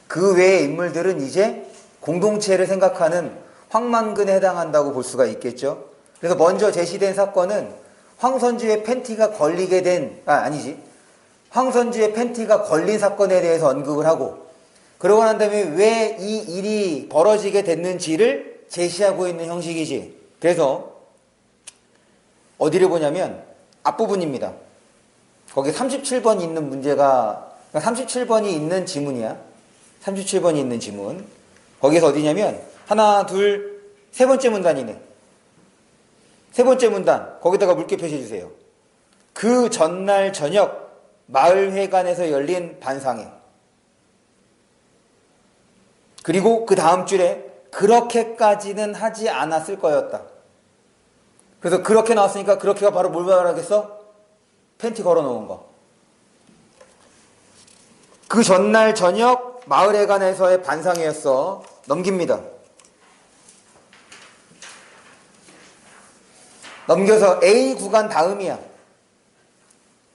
그 외의 인물들은 이제 공동체를 생각하는 황만근에 해당한다고 볼 수가 있겠죠. 그래서 먼저 제시된 사건은 황선주의 팬티가 걸리게 된, 황선주의 팬티가 걸린 사건에 대해서 언급을 하고, 그러고 난 다음에 왜 이 일이 벌어지게 됐는지를 제시하고 있는 형식이지. 그래서 어디를 보냐면 앞부분입니다. 거기 37번 있는 문제가, 37번이 있는 지문이야. 37번이 있는 지문. 거기서 어디냐면 하나, 둘, 세 번째 문단이네. 세 번째 문단. 거기다가 물개 표시해주세요. 그 전날 저녁 마을회관에서 열린 반상회. 그리고 그 다음 줄에 그렇게까지는 하지 않았을 거였다. 그래서 그렇게 나왔으니까 그렇게가 바로 뭘 말하겠어? 팬티 걸어놓은 거. 그 전날 저녁 마을회관에서의 반상회였어. 넘깁니다. 넘겨서 A 구간 다음이야.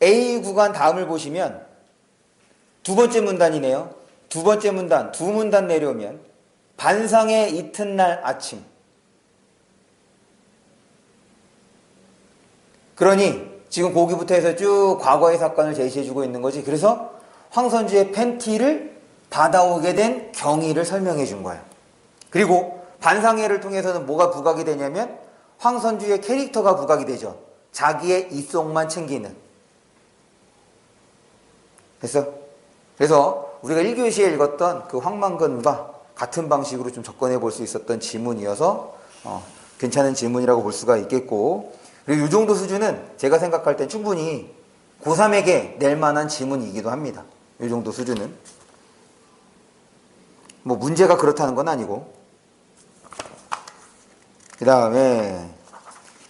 A 구간 다음을 보시면 두 번째 문단이네요. 두 번째 문단, 두 문단 내려오면 반상회 이튿날 아침. 그러니 지금 거기부터 해서 쭉 과거의 사건을 제시해주고 있는 거지. 그래서 황선주의 팬티를 받아오게 된 경위를 설명해 준 거야. 그리고 반상회를 통해서는 뭐가 부각이 되냐면 황선주의 캐릭터가 부각이 되죠. 자기의 입속만 챙기는. 됐어? 그래서 우리가 1교시에 읽었던 그 황만근과 같은 방식으로 좀 접근해 볼 수 있었던 지문이어서 괜찮은 지문이라고 볼 수가 있겠고, 그리고 이 정도 수준은 제가 생각할 땐 충분히 고3에게 낼 만한 지문이기도 합니다. 이 정도 수준은. 뭐 문제가 그렇다는 건 아니고. 그 다음에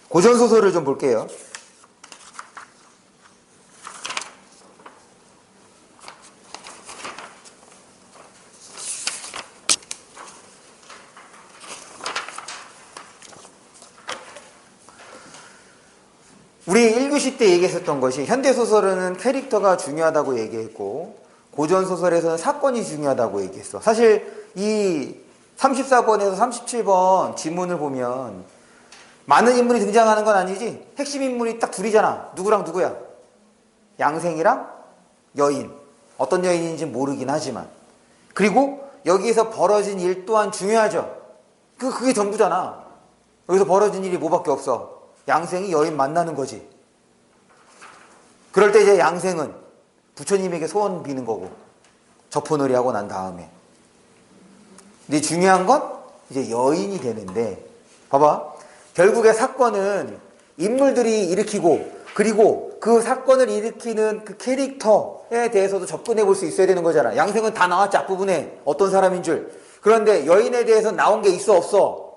고전소설을 좀 볼게요. 우리 1교시 때 얘기했었던 것이 현대소설은 캐릭터가 중요하다고 얘기했고 고전소설에서는 사건이 중요하다고 얘기했어. 사실 이 34번에서 37번 지문을 보면 많은 인물이 등장하는 건 아니지. 핵심 인물이 딱 둘이잖아. 누구랑 누구야? 양생이랑 여인. 어떤 여인인지 모르긴 하지만. 그리고 여기에서 벌어진 일 또한 중요하죠. 그게 전부잖아. 여기서 벌어진 일이 뭐밖에 없어. 양생이 여인 만나는 거지. 그럴 때 이제 양생은 부처님에게 소원 비는 거고 접혼을 하고 난 다음에. 근데 중요한 건 이제 여인이 되는데, 봐봐. 결국에 사건은 인물들이 일으키고, 그리고 그 사건을 일으키는 그 캐릭터에 대해서도 접근해 볼 수 있어야 되는 거잖아. 양생은 다 나왔지, 앞부분에. 어떤 사람인 줄. 그런데 여인에 대해서 나온 게 있어, 없어?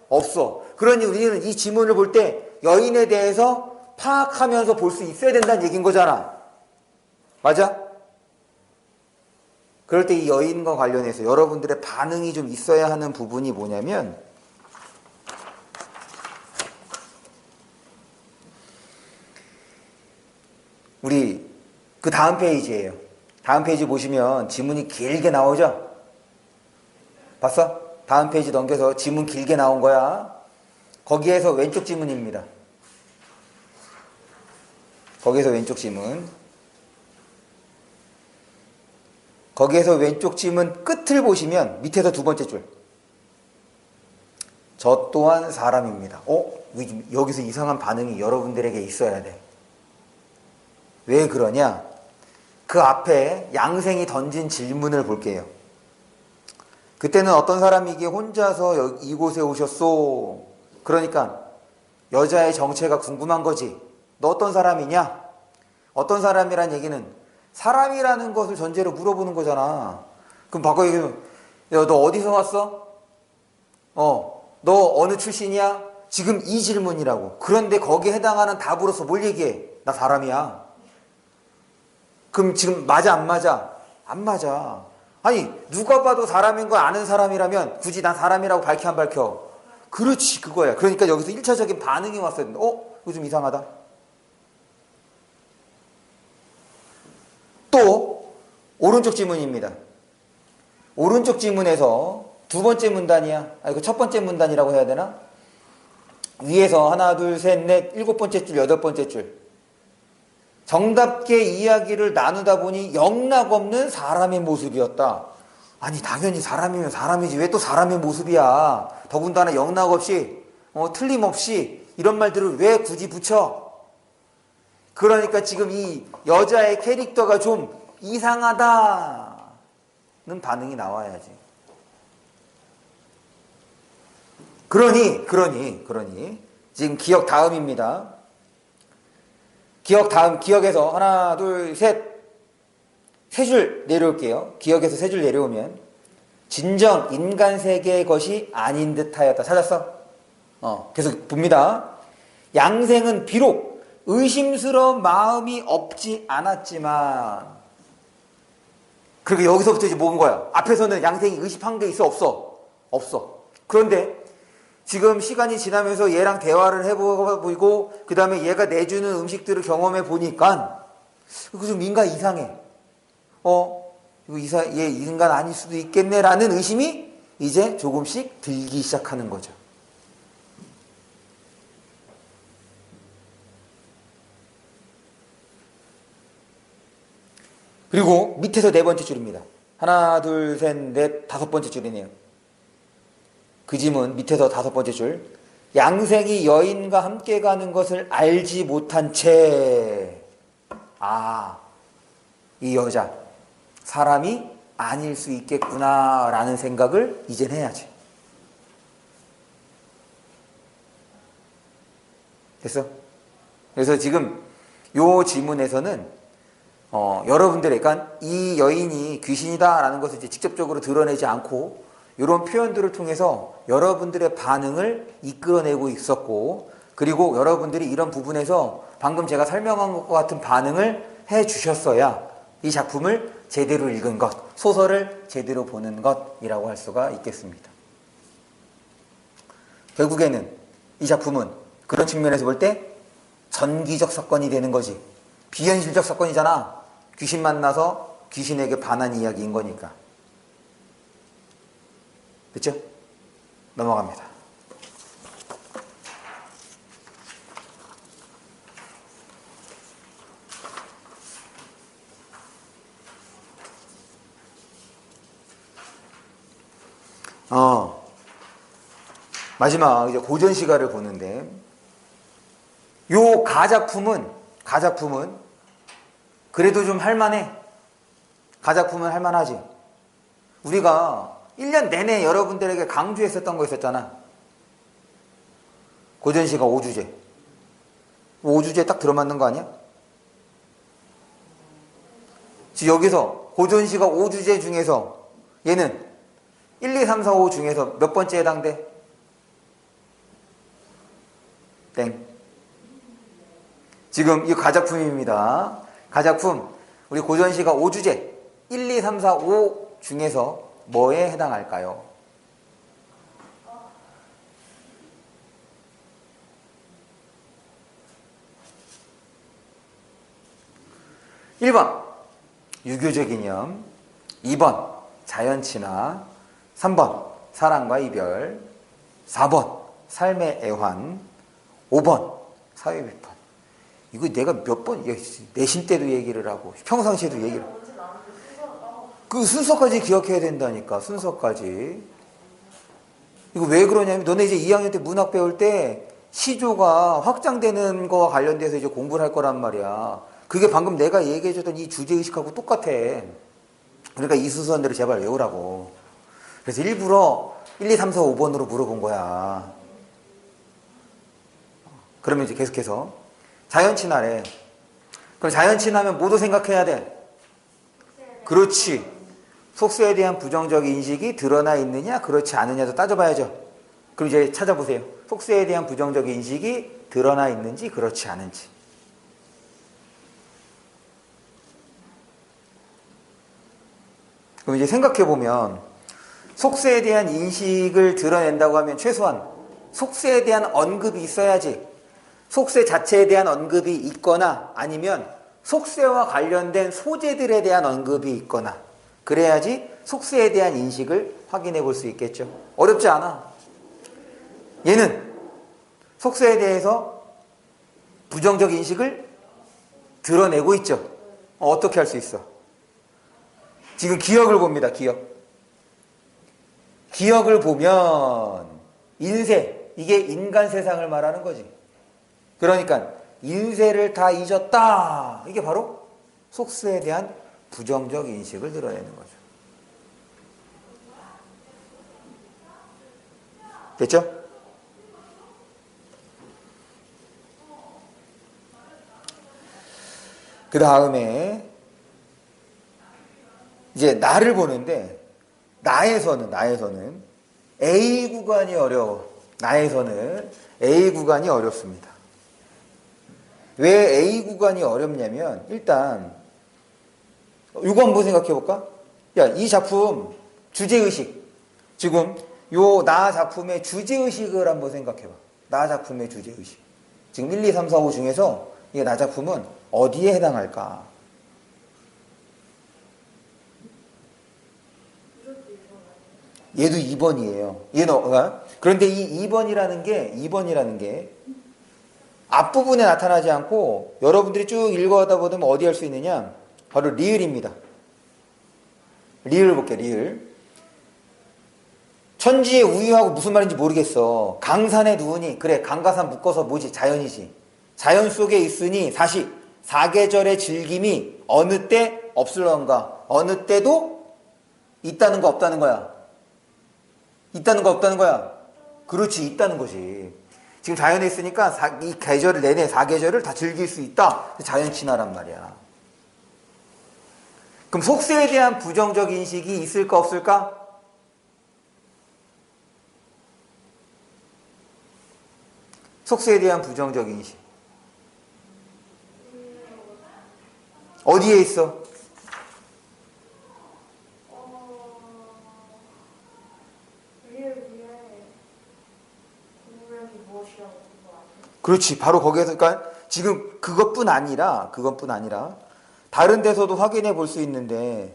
없어. 그러니 우리는 이 지문을 볼 때 여인에 대해서 파악하면서 볼 수 있어야 된다는 얘기인 거잖아. 맞아? 그럴 때 이 여인과 관련해서 여러분들의 반응이 좀 있어야 하는 부분이 뭐냐면, 우리 그 다음 페이지예요. 다음 페이지 보시면 지문이 길게 나오죠? 봤어? 다음 페이지 넘겨서 지문 길게 나온 거야. 거기에서 왼쪽 지문입니다. 거기에서 왼쪽 지문. 거기에서 왼쪽 지문 끝을 보시면 밑에서 두 번째 줄. 저 또한 사람입니다. 여기서 이상한 반응이 여러분들에게 있어야 돼. 왜 그러냐? 그 앞에 양생이 던진 질문을 볼게요. 그때는 어떤 사람이 이게 혼자서 이곳에 오셨소? 그러니까 여자의 정체가 궁금한 거지. 너 어떤 사람이냐? 어떤 사람이란 얘기는 사람이라는 것을 전제로 물어보는 거잖아. 그럼 바꿔 얘기하면, 야, 너 어디서 왔어? 너 어느 출신이야? 지금 이 질문이라고. 그런데 거기에 해당하는 답으로서 뭘 얘기해? 나 사람이야. 그럼 지금 맞아, 안 맞아? 안 맞아. 아니, 누가 봐도 사람인 거 아는 사람이라면 굳이 난 사람이라고 밝혀, 안 밝혀? 그렇지, 그거야. 그러니까 여기서 1차적인 반응이 왔어야 된다. 이거 좀 이상하다. 또 오른쪽 지문입니다. 오른쪽 지문에서 두 번째 문단이야. 아, 이거 첫 번째 문단이라고 해야 되나? 위에서 하나, 둘, 셋, 넷, 일곱 번째 줄, 여덟 번째 줄. 정답게 이야기를 나누다 보니 영락없는 사람의 모습이었다. 아니, 당연히 사람이면 사람이지. 왜 또 사람의 모습이야? 더군다나 영락없이, 틀림없이 이런 말들을 왜 굳이 붙여? 그러니까 지금 이 여자의 캐릭터가 좀 이상하다는 반응이 나와야지. 그러니 지금 기억 다음입니다. 기억 다음, 기억에서 하나, 둘, 셋, 세 줄 내려올게요. 기억에서 세 줄 내려오면 진정 인간 세계의 것이 아닌 듯하였다. 찾았어? 계속 봅니다. 양생은 비록 의심스러운 마음이 없지 않았지만, 그리고 여기서부터 이제 뭔 거야? 앞에서는 양생이 의심한 게 있어? 없어? 없어. 그런데 지금 시간이 지나면서 얘랑 대화를 해보고 그 다음에 얘가 내주는 음식들을 경험해 보니까 이거 좀 인간 이상해. 얘 인간 아닐 수도 있겠네라는 의심이 이제 조금씩 들기 시작하는 거죠. 그리고 밑에서 네 번째 줄입니다. 하나, 둘, 셋, 넷, 다섯 번째 줄이네요. 그 지문 밑에서 다섯 번째 줄. 양생이 여인과 함께 가는 것을 알지 못한 채, 이 여자 사람이 아닐 수 있겠구나 라는 생각을 이젠 해야지. 됐어? 그래서 지금 요 지문에서는 여러분들의, 그러니까 이 여인이 귀신이다 라는 것을 이제 직접적으로 드러내지 않고 이런 표현들을 통해서 여러분들의 반응을 이끌어내고 있었고, 그리고 여러분들이 이런 부분에서 방금 제가 설명한 것과 같은 반응을 해 주셨어야 이 작품을 제대로 읽은 것, 소설을 제대로 보는 것이라고 할 수가 있겠습니다. 결국에는 이 작품은 그런 측면에서 볼 때 전기적 사건이 되는 거지, 비현실적 사건이잖아. 귀신 만나서 귀신에게 반한 이야기인 거니까. 됐죠? 넘어갑니다. 마지막 이제 고전 시가를 보는데, 요 가작품은 그래도 좀 할만해. 가작품은 할만하지. 우리가 1년 내내 여러분들에게 강조했었던 거 있었잖아. 고전시가 5주제. 5주제 딱 들어맞는 거 아니야? 지금 여기서 고전시가 5주제 중에서 얘는 1, 2, 3, 4, 5 중에서 몇 번째 해당돼? 땡. 지금 이 가작품입니다. 가작품, 우리 고전시가 5주제 1, 2, 3, 4, 5 중에서 뭐에 해당할까요? 1번 유교적 이념, 2번 자연친화, 3번 사랑과 이별, 4번 삶의 애환, 5번 사회비판. 이거 내가 몇 번 내신 때도 얘기를 하고 평상시에도 얘기를, 그 순서까지 기억해야 된다니까. 순서까지. 이거 왜 그러냐면, 너네 이제 2학년 때 문학 배울 때 시조가 확장되는 거와 관련돼서 이제 공부를 할 거란 말이야. 그게 방금 내가 얘기해줬던 이 주제의식하고 똑같아. 그러니까 이 순서대로 제발 외우라고. 그래서 일부러 1, 2, 3, 4, 5번으로 물어본 거야. 그러면 이제 계속해서 자연친화래. 그럼 자연친화면 뭐도 생각해야 돼? 그렇지. 속세에 대한 부정적 인식이 드러나 있느냐 그렇지 않느냐도 따져봐야죠. 그럼 이제 찾아보세요. 속세에 대한 부정적 인식이 드러나 있는지 그렇지 않은지. 그럼 이제 생각해보면 속세에 대한 인식을 드러낸다고 하면 최소한 속세에 대한 언급이 있어야지. 속세 자체에 대한 언급이 있거나 아니면 속세와 관련된 소재들에 대한 언급이 있거나, 그래야지 속세에 대한 인식을 확인해 볼 수 있겠죠. 어렵지 않아. 얘는 속세에 대해서 부정적 인식을 드러내고 있죠. 어떻게 할 수 있어? 지금 기억을 봅니다. 기억을 보면 인세, 이게 인간 세상을 말하는 거지. 그러니까 인세를 다 잊었다. 이게 바로 속세에 대한 부정적 인식을 드러내는 거죠. 됐죠? 그 다음에 이제 나를 보는데 나에서는 A 구간이 어려워. 나에서는 A 구간이 어렵습니다. 왜 A 구간이 어렵냐면 일단 이거 한번 생각해 볼까? 야, 이 작품 주제의식, 지금 요 나 작품의 주제의식을 한번 생각해 봐. 나 작품의 주제의식. 지금 1, 2, 3, 4, 5 중에서 이 나 작품은 어디에 해당할까? 얘도 2번이에요. 그런데 이 2번이라는 게 앞부분에 나타나지 않고 여러분들이 쭉 읽어가다 보면 어디 할 수 있느냐? 바로 리을입니다. 리을 볼게요. 리을. 천지의 우유하고 무슨 말인지 모르겠어. 강산에 누우니, 그래, 강가산 묶어서 뭐지? 자연이지. 자연 속에 있으니 사시 사계절의 즐김이 어느 때 없을런가? 어느 때도 있다는 거 없다는 거야? 있다는 거 없다는 거야? 그렇지, 있다는 거지. 지금 자연에 있으니까 이 계절을 내내 사계절을 다 즐길 수 있다. 자연 친화란 말이야. 그럼 속세에 대한 부정적 인식이 있을까 없을까? 속세에 대한 부정적 인식. 어디에 있어? 그렇지. 바로 거기에서, 그러니까 지금 그것뿐 아니라 다른 데서도 확인해 볼 수 있는데,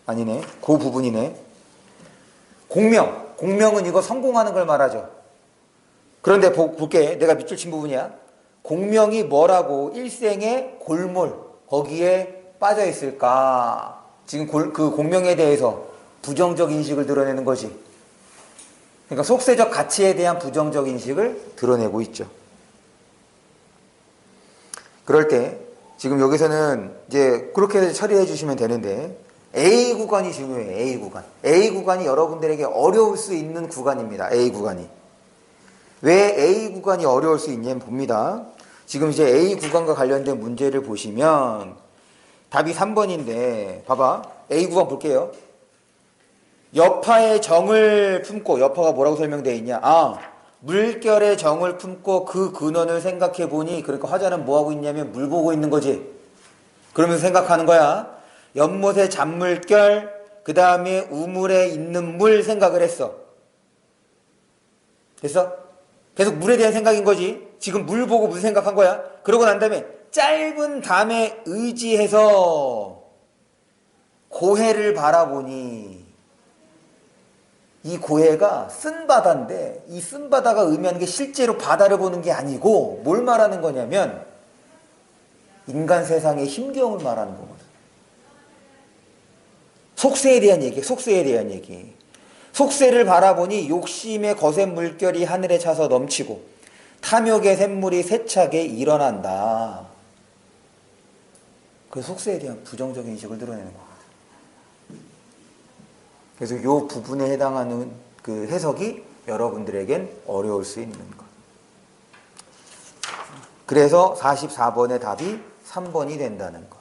아니네. 그 부분이네. 공명은 이거 성공하는 걸 말하죠. 그런데 볼게. 내가 밑줄 친 부분이야. 공명이 뭐라고 일생의 골몰 거기에 빠져 있을까? 지금 그 공명에 대해서 부정적 인식을 드러내는 거지. 그러니까 속세적 가치에 대한 부정적 인식을 드러내고 있죠. 그럴 때 지금 여기서는 이제 그렇게 처리해 주시면 되는데 A 구간이 중요해요. A 구간. A 구간이 여러분들에게 어려울 수 있는 구간입니다. A 구간이. 왜 A 구간이 어려울 수 있냐면 봅니다. 지금 이제 A 구간과 관련된 문제를 보시면 답이 3번인데 봐봐. A 구간 볼게요. 여파의 정을 품고, 여파가 뭐라고 설명되어 있냐? 물결의 정을 품고 그 근원을 생각해 보니, 그러니까 화자는 뭐하고 있냐면 물 보고 있는 거지. 그러면서 생각하는 거야. 연못의 잔물결, 그 다음에 우물에 있는 물 생각을 했어. 됐어? 계속 물에 대한 생각인 거지. 지금 물 보고 무슨 생각한 거야? 그러고 난 다음에 짧은 담에 의지해서 고해를 바라보니, 이 고해가 쓴 바다인데 이 쓴 바다가 의미하는 게 실제로 바다를 보는 게 아니고 뭘 말하는 거냐면 인간 세상의 힘겨움을 말하는 거거든. 속세에 대한 얘기. 속세를 바라보니 욕심의 거센 물결이 하늘에 차서 넘치고 탐욕의 샘물이 세차게 일어난다. 그 속세에 대한 부정적인 인식을 드러내는 거거든. 그래서 이 부분에 해당하는 그 해석이 여러분들에겐 어려울 수 있는 것. 그래서 44번의 답이 3번이 된다는 것.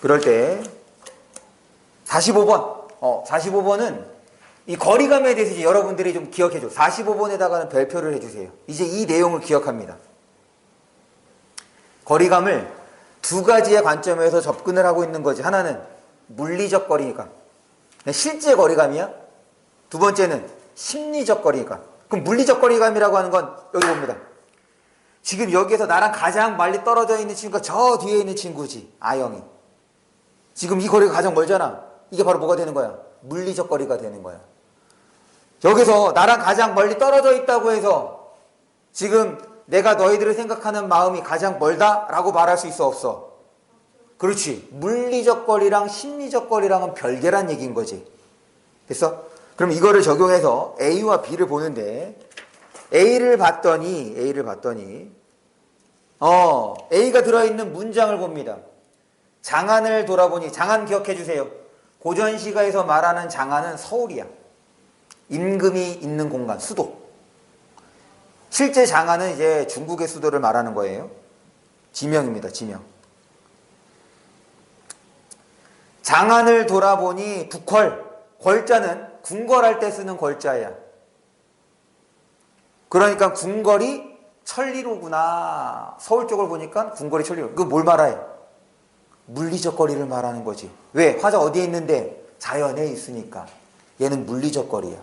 그럴 때 45번. 45번은 이 거리감에 대해서 이제 여러분들이 좀 기억해줘. 45번에다가는 별표를 해주세요. 이제 이 내용을 기억합니다. 거리감을 두 가지의 관점에서 접근을 하고 있는 거지. 하나는 물리적 거리감, 실제 거리감이야. 두 번째는 심리적 거리감, 그럼 물리적 거리감이라고 하는 건 여기 봅니다. 지금 여기에서 나랑 가장 멀리 떨어져 있는 친구가 저 뒤에 있는 친구지. A형이. 지금 이 거리가 가장 멀잖아. 이게 바로 뭐가 되는 거야? 물리적 거리가 되는 거야. 여기서 나랑 가장 멀리 떨어져 있다고 해서 지금 내가 너희들을 생각하는 마음이 가장 멀다라고 말할 수 있어, 없어? 그렇지. 물리적 거리랑 심리적 거리랑은 별개란 얘기인 거지. 됐어? 그럼 이거를 적용해서 A와 B를 보는데 A를 봤더니 A가 들어있는 문장을 봅니다. 장안을 돌아보니, 장안 기억해 주세요. 고전시가에서 말하는 장안은 서울이야. 임금이 있는 공간, 수도. 실제 장안은 이제 중국의 수도를 말하는 거예요. 지명입니다, 지명. 장안을 돌아보니 북궐, 궐자는 궁궐할 때 쓰는 궐자야. 그러니까 궁궐이 천리로구나. 서울 쪽을 보니까 궁궐이 천리로. 그거 뭘 말해? 물리적 거리를 말하는 거지. 왜? 화자 어디에 있는데? 자연에 있으니까. 얘는 물리적 거리야.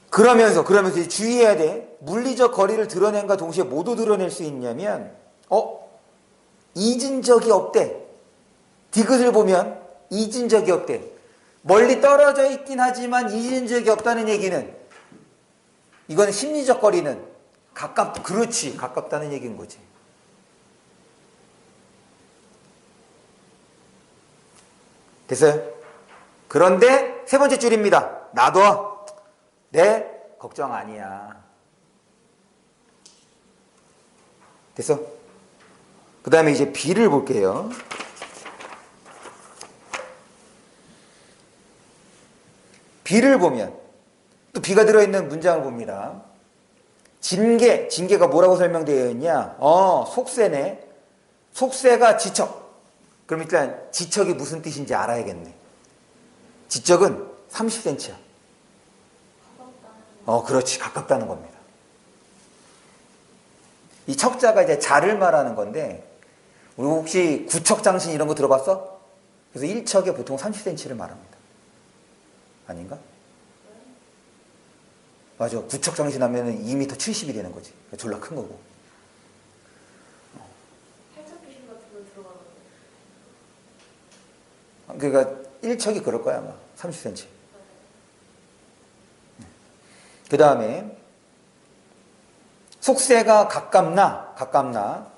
그러면서 주의해야 돼. 물리적 거리를 드러낸과 동시에 모두 드러낼 수 있냐면 잊은 적이 없대. 디귿을 보면 잊은 적이 없대. 멀리 떨어져 있긴 하지만 잊은 적이 없다는 얘기는 이거는 심리적 거리는 그렇지. 가깝다는 얘기인 거지. 됐어요? 그런데 세 번째 줄입니다. 놔둬. 내 걱정 아니야. 됐어? 그 다음에 이제 B를 볼게요. B를 보면 또 B가 들어있는 문장을 봅니다. 징계가 뭐라고 설명되어 있냐? 속세네. 속세가 지척. 그럼 일단 지척이 무슨 뜻인지 알아야겠네. 지척은 30cm야. 그렇지. 가깝다는 겁니다. 이 척자가 이제 자를 말하는 건데, 우리 혹시 구척장신 이런 거 들어봤어? 그래서 1척에 보통 30cm를 말합니다. 아닌가? 맞아. 구척장신 하면 2m 70이 되는 거지. 졸라 큰 거고. 팔척 귀신 같은 거 들어가는 그러니까 1척이 그럴 거야, 아마. 30cm. 그 다음에 속세가 가깝나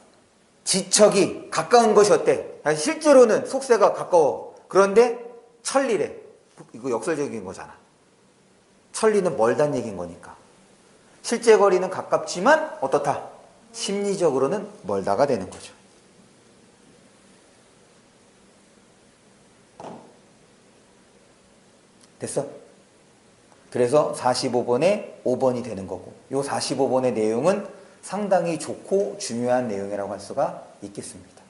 지척이 가까운 것이 어때? 실제로는 속세가 가까워. 그런데 천리래. 이거 역설적인 거잖아. 천리는 멀다는 얘기인 거니까. 실제 거리는 가깝지만 어떻다? 심리적으로는 멀다가 되는 거죠. 됐어? 그래서 45번에 5번이 되는 거고, 이 45번의 내용은 상당히 좋고 중요한 내용이라고 할 수가 있겠습니다.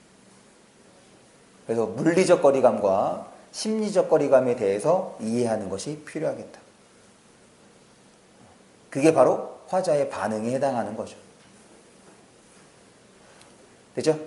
그래서 물리적 거리감과 심리적 거리감에 대해서 이해하는 것이 필요하겠다. 그게 바로 화자의 반응에 해당하는 거죠. 되죠?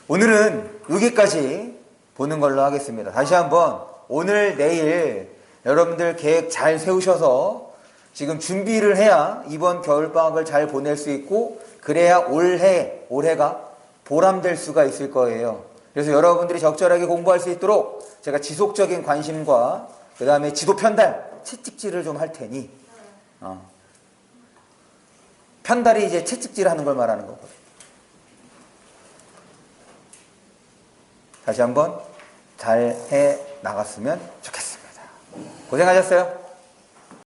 오늘은 여기까지 보는 걸로 하겠습니다. 다시 한번 오늘 내일 여러분들 계획 잘 세우셔서 지금 준비를 해야 이번 겨울방학을 잘 보낼 수 있고, 그래야 올해가 보람될 수가 있을 거예요. 그래서 여러분들이 적절하게 공부할 수 있도록 제가 지속적인 관심과 그 다음에 지도 편달, 채찍질을 좀 할 테니, 편달이 이제 채찍질 하는 걸 말하는 거거든요. 다시 한번 잘 해 나갔으면 좋겠습니다. 고생하셨어요.